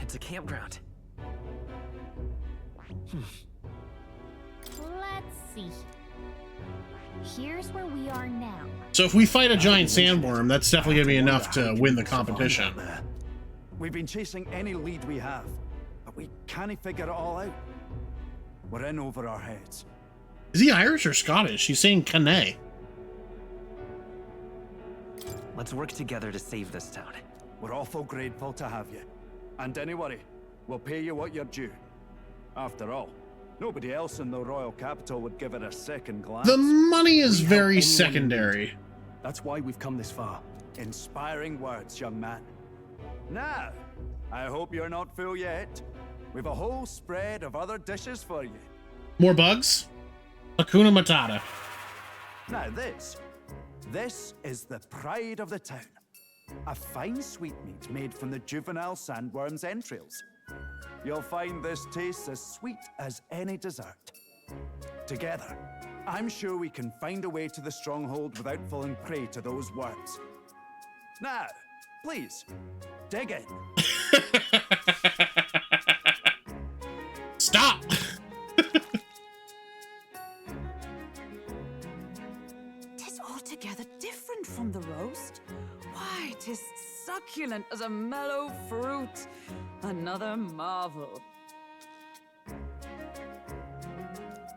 It's a campground. Let's see. Here's where we are now. So if we fight a giant sandworm, that's definitely gonna be enough to win the competition. We've been chasing any lead we have, but we can't figure it all out. We're in over our heads. Is he Irish or Scottish? He's saying Canay. Let's work together to save this town. We're awful grateful to have you. And don't worry, we'll pay you what you're due. After all, nobody else in the royal capital would give it a second glance. The money is very secondary. That's why we've come this far. Inspiring words, young man. Now, I hope you're not full yet. We've a whole spread of other dishes for you. More bugs? Hakuna Matata. Now this is the pride of the town. A fine sweetmeat made from the juvenile sandworm's entrails. You'll find this tastes as sweet as any dessert. Together, I'm sure we can find a way to the stronghold without falling prey to those worms. Now, please, dig in. Stop! Tis altogether different from the roast. Why, tis succulent as a mellow fruit. Another marvel.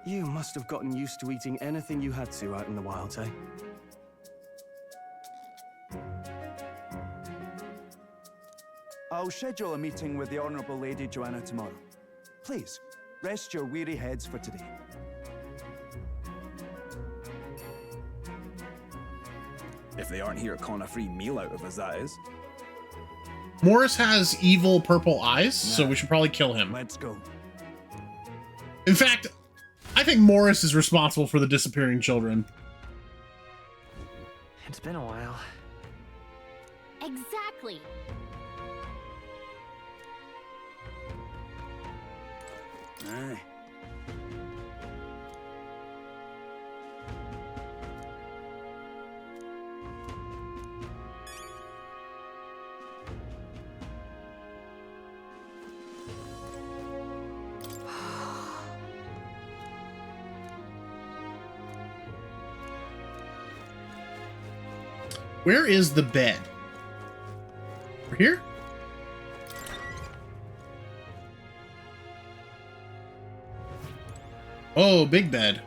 You must have gotten used to eating anything you had to out in the wilds, eh? I'll schedule a meeting with the Honourable Lady Joanna tomorrow. Please, rest your weary heads for today. If they aren't here to con a free meal out of us, that is. Morris has evil purple eyes, so we should probably kill him. Let's go. In fact, I think Morris is responsible for the disappearing children. It's been a while. Exactly. Aye. Where is the bed? Over here? Oh, big bed.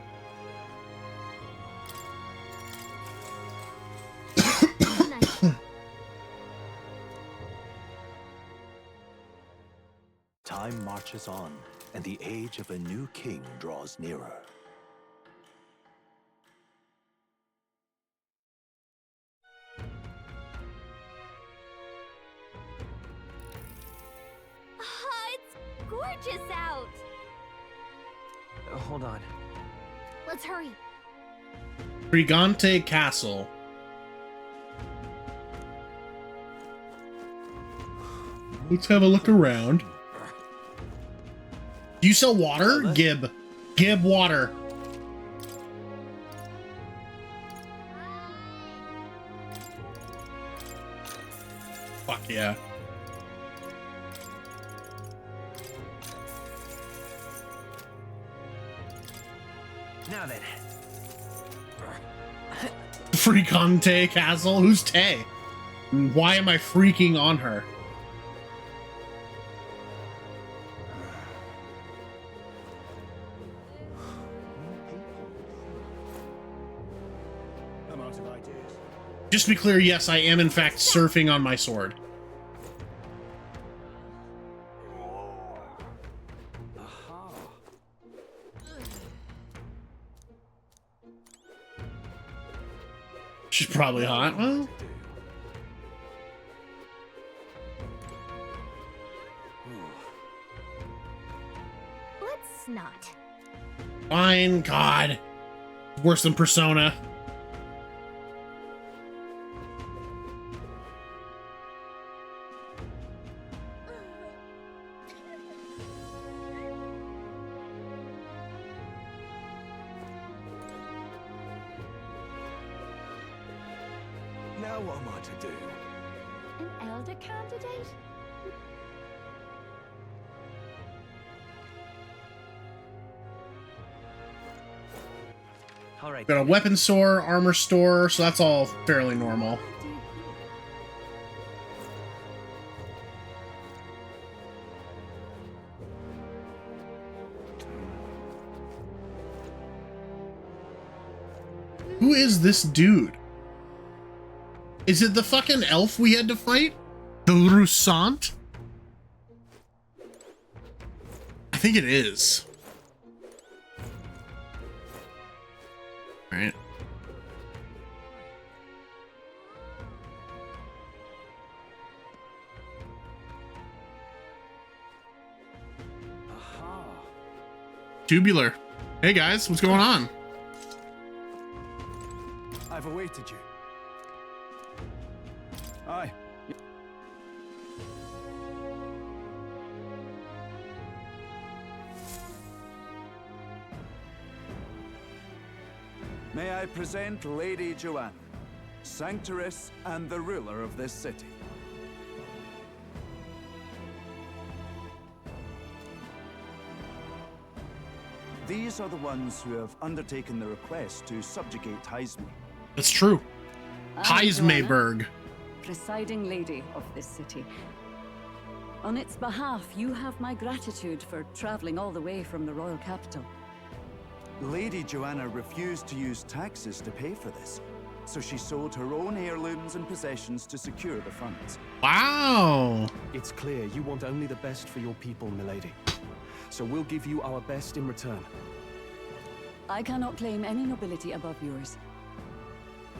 Time marches on, and the age of a new king draws nearer. It's gorgeous out. Hold on. Let's hurry. Brigante Castle. Let's have a look around. Do you sell water? Gib. Gib water. Fuck yeah. Now then. Fricante Castle? Who's Tay? Why am I freaking on her? I'm out of ideas. Just to be clear, yes, I am in fact surfing on my sword. She's probably hot. Well, Let's not. fine. God. Worse than Persona. Now what am I to do? An elder candidate? All right. Got a weapon store, armor store, so that's all fairly normal. Who is this dude? Is it the fucking elf we had to fight? The Roussant? I think it is. Alright. Tubular. Hey guys, what's going on? I've awaited you. Aye. May I present Lady Joanna, Sanctoress and the ruler of this city. These are the ones who have undertaken the request to subjugate Heisme. That's true. I'm Heismeberg. Presiding lady of this city. On its behalf, you have my gratitude for traveling all the way from the royal capital. Lady Joanna refused to use taxes to pay for this, so she sold her own heirlooms and possessions to secure the funds. Wow! It's clear you want only the best for your people, milady. So we'll give you our best in return. I cannot claim any nobility above yours.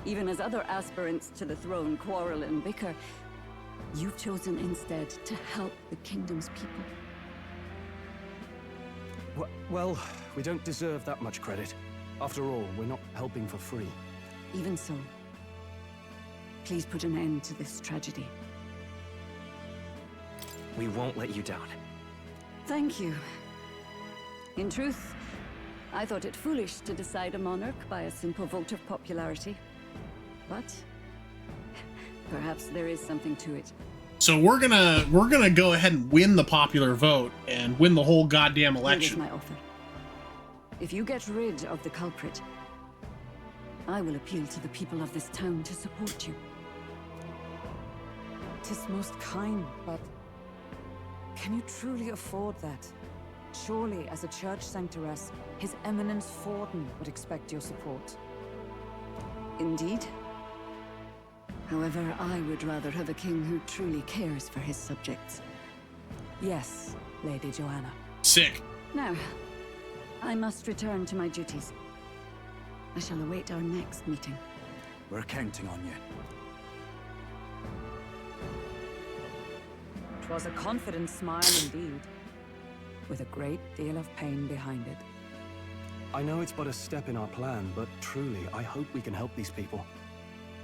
Even as other aspirants to the throne quarrel and bicker, you've chosen instead to help the kingdom's people. Well, we don't deserve that much credit. After all, we're not helping for free. Even so, please put an end to this tragedy. We won't let you down. Thank you. In truth, I thought it foolish to decide a monarch by a simple vote of popularity. But perhaps there is something to it. So we're gonna go ahead and win the popular vote and win the whole goddamn election. Here is my offer. If you get rid of the culprit, I will appeal to the people of this town to support you. 'Tis most kind, but can you truly afford that? Surely, as a church sanctoress, His Eminence Forden would expect your support. Indeed. However, I would rather have a king who truly cares for his subjects. Yes, Lady Joanna. Sick. Now, I must return to my duties. I shall await our next meeting. We're counting on you. 'Twas a confident smile indeed, with a great deal of pain behind it. I know it's but a step in our plan, but truly, I hope we can help these people.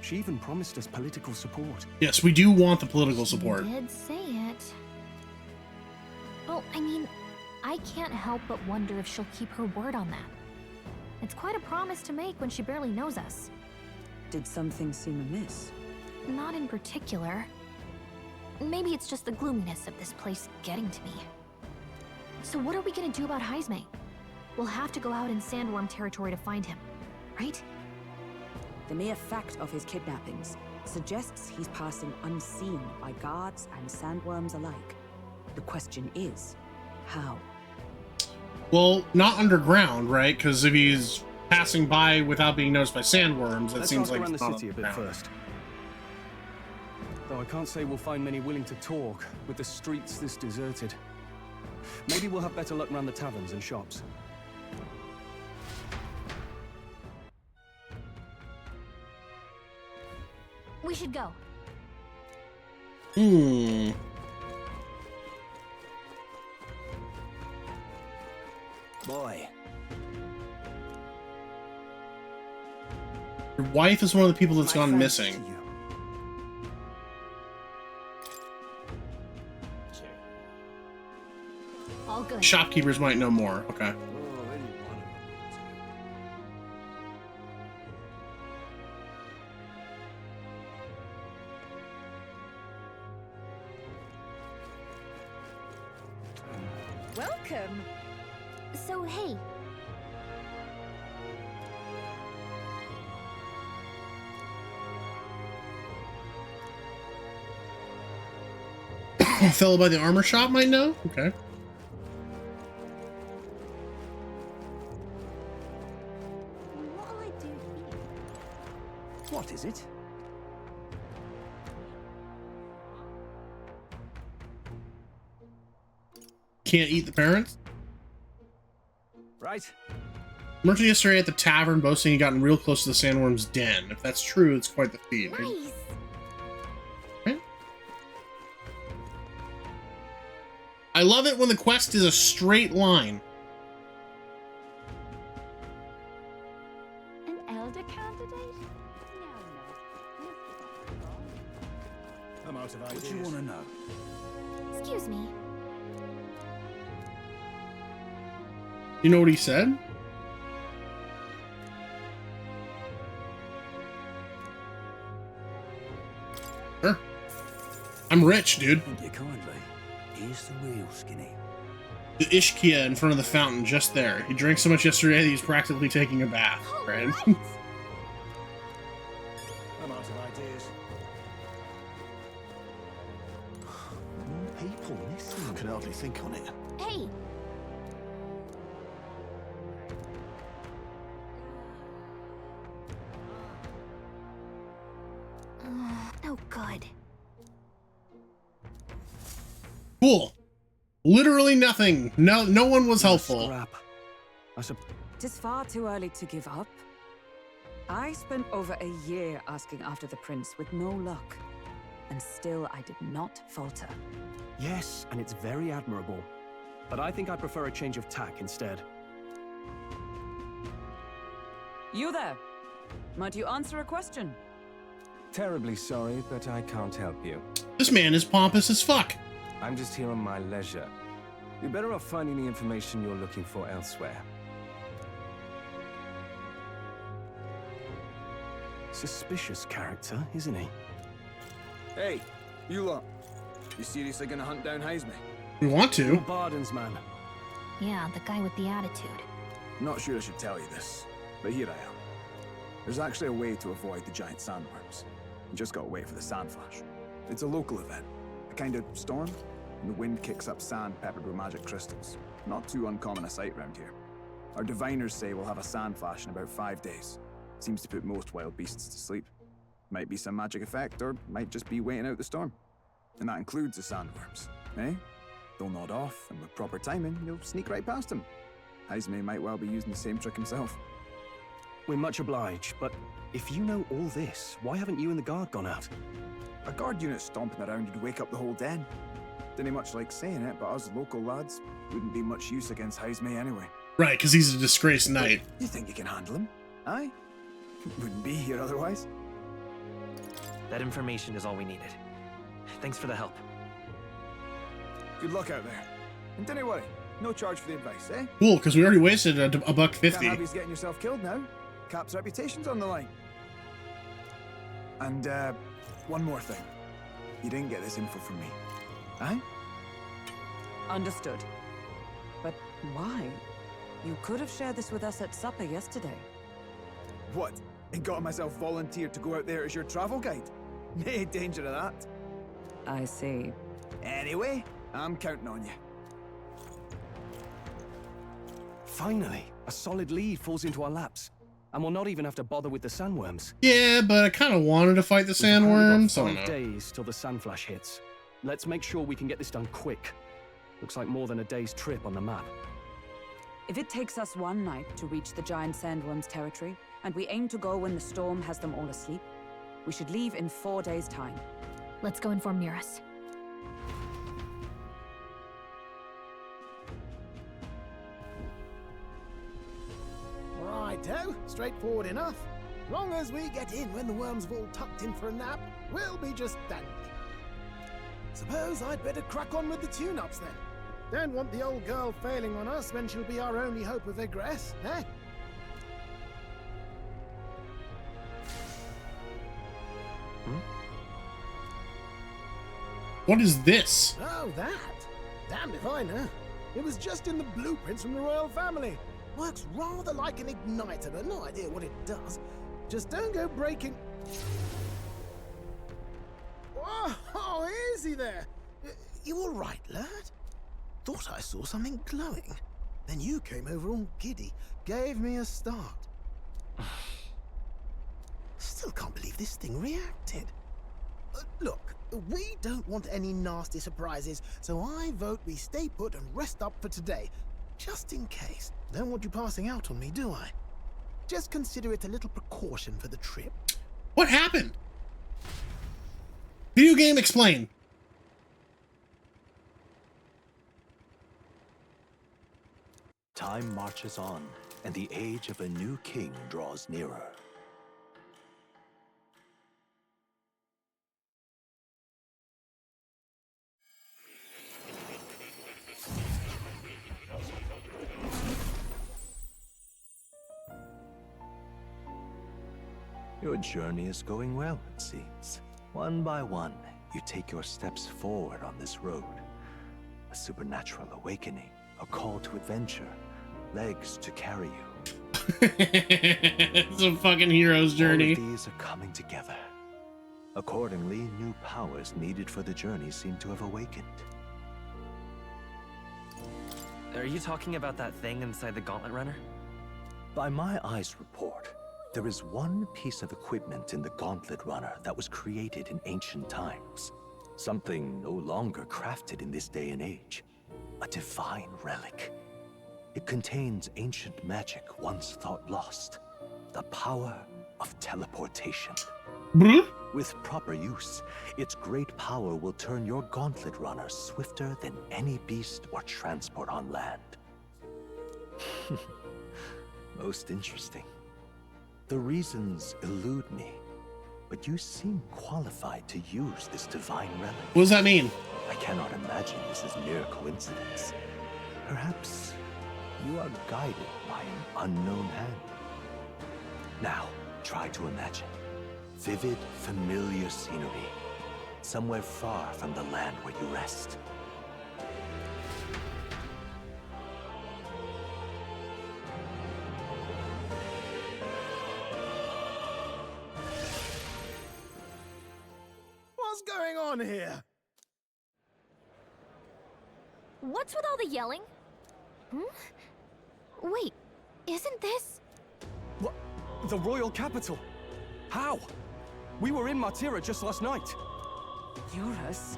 She even promised us political support. Yes, we do want the political support. She did say it. Well, I mean, I can't help but wonder if she'll keep her word on that. It's quite a promise to make when she barely knows us. Did something seem amiss? Not in particular. Maybe it's just the gloominess of this place getting to me. So what are we gonna do about Heisme? We'll have to go out in Sandworm territory to find him, right? The mere fact of his kidnappings suggests he's passing unseen by guards and sandworms alike. The question is, how? Well, not underground, right? Because if he's passing by without being noticed by sandworms, that seems like around it's the not city a bit underground. first. Though I can't say we'll find many willing to talk with the streets this deserted. Maybe we'll have better luck around the taverns and shops. We should go. Boy. Your wife is one of the people that's gone missing. All good. Shopkeepers might know more. Okay. Welcome. So, hey. A fellow by the armor shop might know? Okay. What'll I do here? What is it? Can't eat the parents? Right. Merchant yesterday at the tavern boasting he'd gotten real close to the sandworm's den. If that's true, it's quite the feat. Nice. I love it when the quest is a straight line. An elder candidate? I'm out of ideas. What do you want to know? Excuse me. You know what he said? Sure. I'm rich, dude. Thank you kindly. Here's the real skinny. The Ishkia in front of the fountain, just there. He drank so much yesterday that he's practically taking a bath, right? I'm out of ideas. More people missing. I can hardly think on it. Hey. good. Cool. Literally nothing. No one was helpful. Scrap. It is far too early to give up. I spent over a year asking after the prince with no luck. And still I did not falter. Yes, and it's very admirable. But I think I prefer a change of tack instead. You there? Might you answer a question? Terribly sorry, but I can't help you. This man is pompous as fuck. I'm just here on my leisure. You're better off finding the information you're looking for elsewhere. Suspicious character, isn't he? Hey, you lot. You seriously gonna hunt down Heisme? We want to. Barden's man. Yeah, the guy with the attitude. Not sure I should tell you this, but here I am. There's actually a way to avoid the giant sandworms. You just gotta wait for the sand flash. It's a local event, a kind of storm, and the wind kicks up sand peppered with magic crystals. Not too uncommon a sight round here. Our diviners say we'll have a sand flash in about 5 days. Seems to put most wild beasts to sleep. Might be some magic effect, or might just be waiting out the storm. And that includes the sandworms, eh? They'll nod off, and with proper timing, you'll sneak right past them. Heisme might well be using the same trick himself. We're much obliged, but if you know all this, why haven't you and the guard gone out? A guard unit stomping around would wake up the whole den. Didn't much like saying it, but us local lads wouldn't be much use against Heisme anyway. Right, because he's a disgraced knight. You think you can handle him? Aye? Wouldn't be here otherwise. That information is all we needed. Thanks for the help. Good luck out there. And don't worry, no charge for the advice, eh? Cool, because we already wasted a $1.50. Can't have you getting yourself killed now. Cap's reputation's on the line. And, one more thing. You didn't get this info from me. Aye? Understood. But why? You could have shared this with us at supper yesterday. What? And got myself volunteered to go out there as your travel guide? No danger of that. I see. Anyway, I'm counting on you. Finally, a solid lead falls into our laps. And we'll not even have to bother with the sandworms. Yeah, but I kind of wanted to fight the sandworms. We've got 5 days till the sand flash hits. Let's make sure we can get this done quick. Looks like more than a day's trip on the map. If it takes us one night to reach the giant sandworms' territory, and we aim to go when the storm has them all asleep, we should leave in 4 days' time. Let's go inform Miras. Righto, straightforward enough. Long as we get in when the worms have all tucked in for a nap, we'll be just dandy. Suppose I'd better crack on with the tune-ups then. Don't want the old girl failing on us when she'll be our only hope of egress, eh? What is this? Oh, that? Damned if I know. It was just in the blueprints from the royal family. Works rather like an igniter, but no idea what it does. Just don't go breaking... Oh, easy there. You all right, lad? Thought I saw something glowing. Then you came over all giddy, gave me a start. Still can't believe this thing reacted. Look, we don't want any nasty surprises, so I vote we stay put and rest up for today. Just in case. Don't want you passing out on me, do I? Just consider it a little precaution for the trip. What happened? Video game explain. Time marches on, and the age of a new king draws nearer. Your journey is going well, it seems. One by one, you take your steps forward on this road. A supernatural awakening, a call to adventure, legs to carry you. It's a fucking hero's journey. All of these are coming together. Accordingly, new powers needed for the journey seem to have awakened. Are you talking about that thing inside the Gauntlet Runner? By my eyes report, There is one piece of equipment in the Gauntlet Runner that was created in ancient times. Something no longer crafted in this day and age. A divine relic. It contains ancient magic once thought lost. The power of teleportation. With proper use, its great power will turn your Gauntlet Runner swifter than any beast or transport on land. Most interesting. The reasons elude me, but you seem qualified to use this divine relic. What does that mean? I cannot imagine this is mere coincidence. Perhaps you are guided by an unknown hand. Now, try to imagine. Vivid, familiar scenery. Somewhere far from the land where you rest. What's going on here? What's with all the yelling? Wait, isn't this... What? The royal capital? How? We were in Martira just last night. Eurus?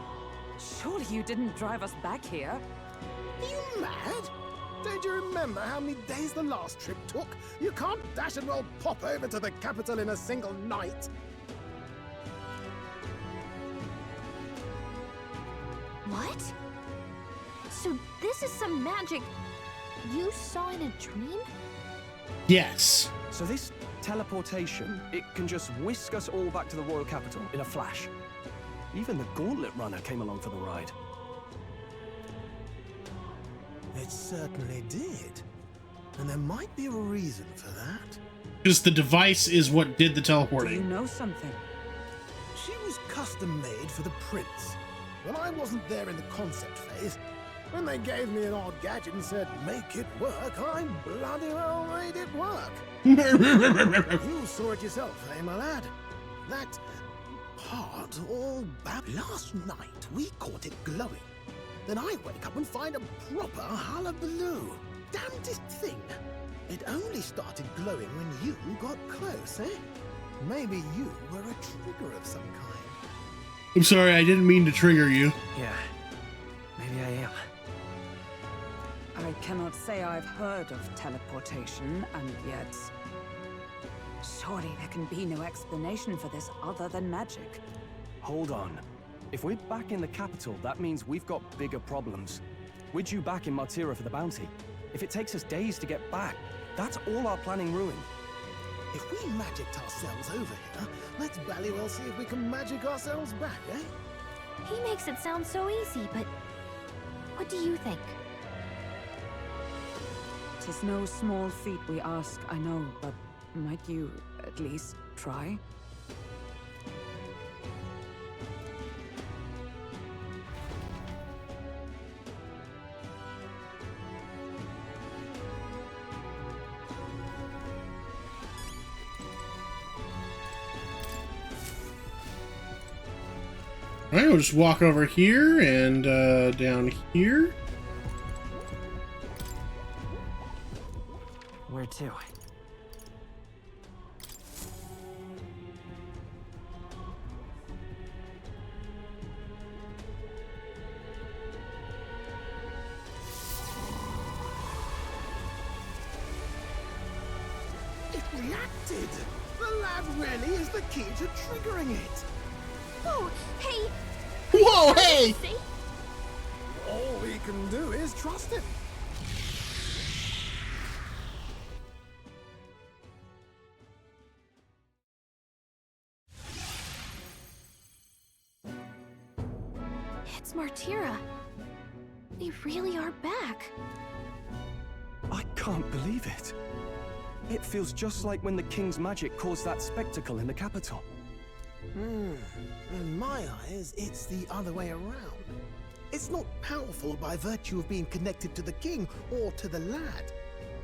Surely you didn't drive us back here? Are you mad? Don't you remember how many days the last trip took? You can't dash and roll pop over to the capital in a single night. What? So this is some magic you saw in a dream? Yes. So this teleportation, it can just whisk us all back to the royal capital in a flash. Even the Gauntlet Runner came along for the ride. It certainly did. And there might be a reason for that. Because the device is what did the Do teleporting. you know something? She was custom made for the prince. When I wasn't there in the concept phase, when they gave me an odd gadget and said, make it work, I bloody well made it work. You saw it yourself, eh, my lad? That part all bad. Last night, we caught it glowing. Then I wake up and find a proper hullabaloo. Damnedest thing. It only started glowing when you got close, eh? Maybe you were a trigger of some kind. I'm sorry, I didn't mean to trigger you. Yeah, maybe I am. I cannot say I've heard of teleportation, and yet... Surely there can be no explanation for this other than magic. Hold on. If we're back in the capital, that means we've got bigger problems. We're due back in Martira for the bounty. If it takes us days to get back, that's all our planning ruined. If we magicked ourselves over here, let's bally well see if we can magic ourselves back, eh? He makes it sound so easy, but what do you think? 'Tis no small feat we ask, I know, but might you at least try? Alright, we'll just walk over here and down here. Where to? It reacted! The lad really is the key to triggering it! Oh, hey! Whoa, hey! See? All we can do is trust him. It's Martira. We really are back. I can't believe it. It feels just like when the king's magic caused that spectacle in the capital. In my eyes, it's the other way around. It's not powerful by virtue of being connected to the king or to the lad.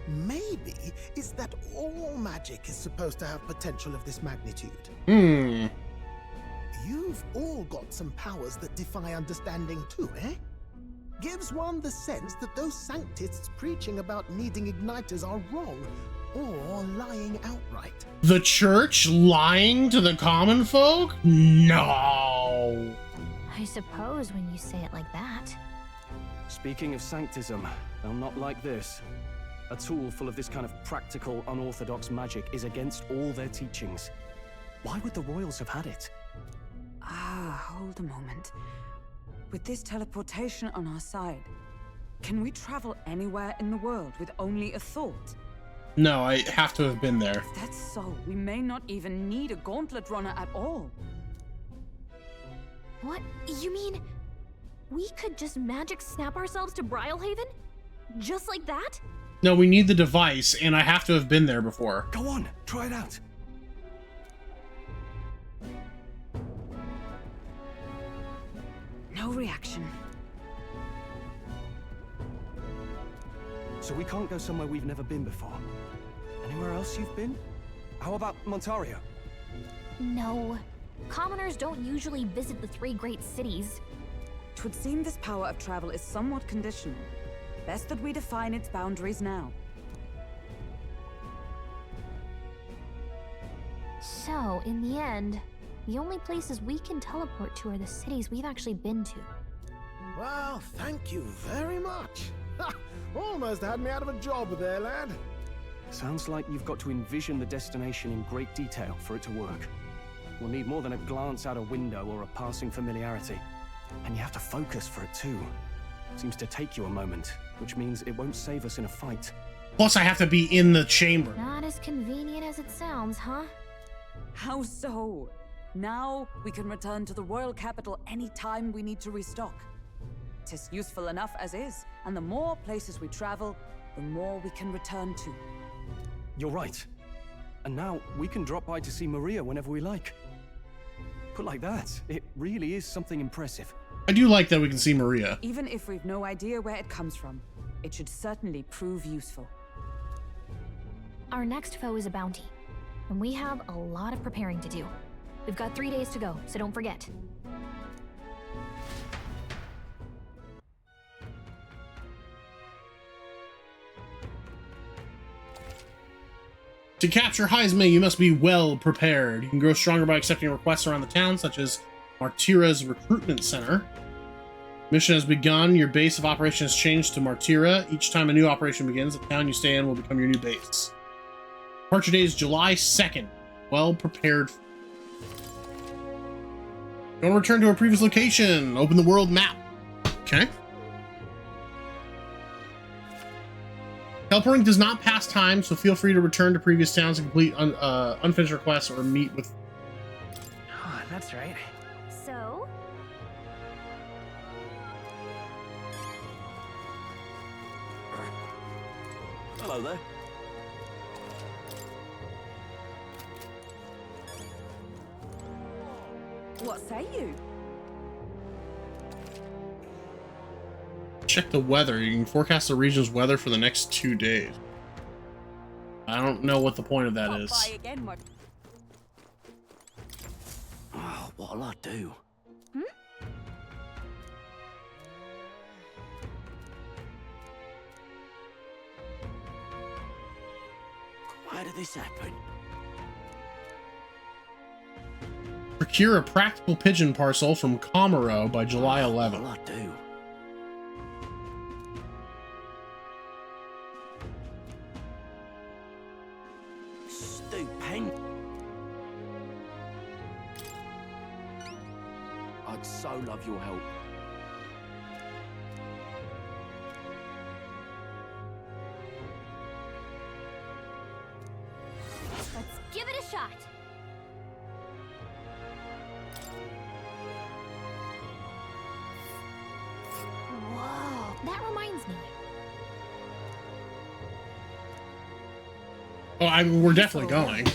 Maybe it's that all magic is supposed to have potential of this magnitude. You've all got some powers that defy understanding too, eh? Gives one the sense that those sanctists preaching about needing igniters are wrong. or lying outright. The church lying to the common folk? No. I suppose when you say it like that. Speaking of sanctism, they'll not like this. A tool full of this kind of practical, unorthodox magic is against all their teachings. Why would the royals have had it? Ah, hold a moment. With this teleportation on our side, can we travel anywhere in the world with only a thought? No, I have to have been there. If that's so, we may not even need a gauntlet runner at all. What? You mean we could just magic snap ourselves to Brylehaven? Just like that? No, we need the device, and I have to have been there before. Go on, try it out. No reaction. So we can't go somewhere we've never been before. Anywhere else you've been? How about Montario? No. Commoners don't usually visit the 3 great cities. 'Twould seem this power of travel is somewhat conditional. Best that we define its boundaries now. So, in the end, the only places we can teleport to are the cities we've actually been to. Well, thank you very much. Ha! Almost had me out of a job there, lad. Sounds like you've got to envision the destination in great detail for it to work. We'll need more than a glance out a window or a passing familiarity. And you have to focus for it too. Seems to take you a moment, which means it won't save us in a fight. Plus, I have to be in the chamber. Not as convenient as it sounds, huh? How so? Now we can return to the royal capital any time we need to restock. 'Tis useful enough as is, and the more places we travel, the more we can return to. You're right. And now we can drop by to see Maria whenever we like. Put like that, it really is something impressive. I do like that we can see Maria. Even if we've no idea where it comes from, it should certainly prove useful. Our next foe is a bounty, and we have a lot of preparing to do. We've got 3 days to go, so don't forget. To capture Heisme, you must be well prepared. You can grow stronger by accepting requests around the town, such as Martira's recruitment center. Mission has begun. Your base of operations has changed to Martira. Each time a new operation begins, the town you stay in will become your new base. Departure date is July 2nd. Well prepared. You want to return to a previous location. Open the world map. Okay. Teleporting does not pass time, so feel free to return to previous towns and complete unfinished requests or meet with... Oh, that's right. So? Hello there. What say you? Check the weather. You can forecast the region's weather for the next 2 days. I don't know what the point of that is. Oh, what'll I do? Why did this happen? Procure a practical pigeon parcel from Comoro by July 11th. What'll I do? Stupend. I'd so love your help. Let's give it a shot. Whoa, that reminds me. Oh, we're definitely going.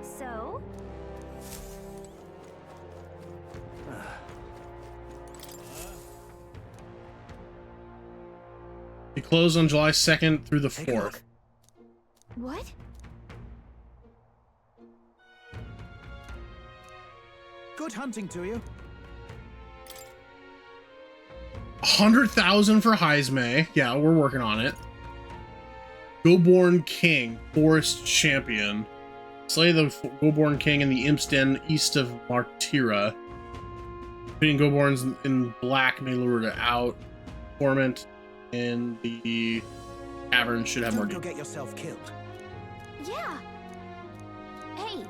So? You close on July 2nd through the 4th. What? Good hunting to you. 100,000 for Heisme. Yeah, we're working on it. Goborn King, Forest Champion. Slay the Goborn King in the Imp's Den east of Martira. Beating Goborns in black may lure it out. Torment in the cavern should have more. Don't go get yourself killed. Yeah. Hey.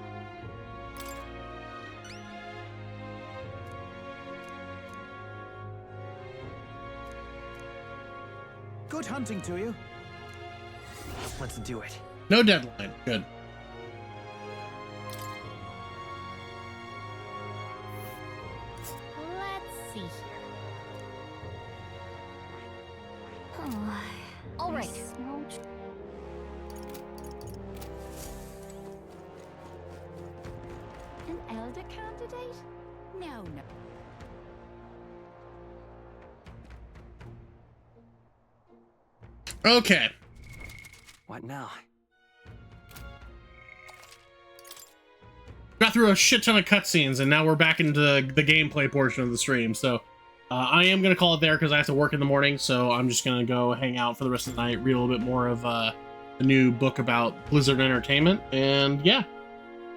Good hunting to you. Let's do it. No deadline. Good. Let's see here. Oh, all right. An elder candidate? No, no. Okay. What now? Got through a shit ton of cutscenes, and now we're back into the gameplay portion of the stream. So I am going to call it there because I have to work in the morning. So I'm just going to go hang out for the rest of the night, read a little bit more of a new book about Blizzard Entertainment. And yeah,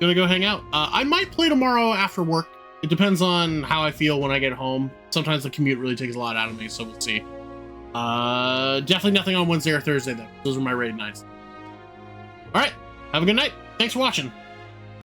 going to go hang out. I might play tomorrow after work. It depends on how I feel when I get home. Sometimes the commute really takes a lot out of me, so we'll see. Definitely nothing on Wednesday or Thursday, though. Those are my raid nights. All right. Have a good night. Thanks for watching.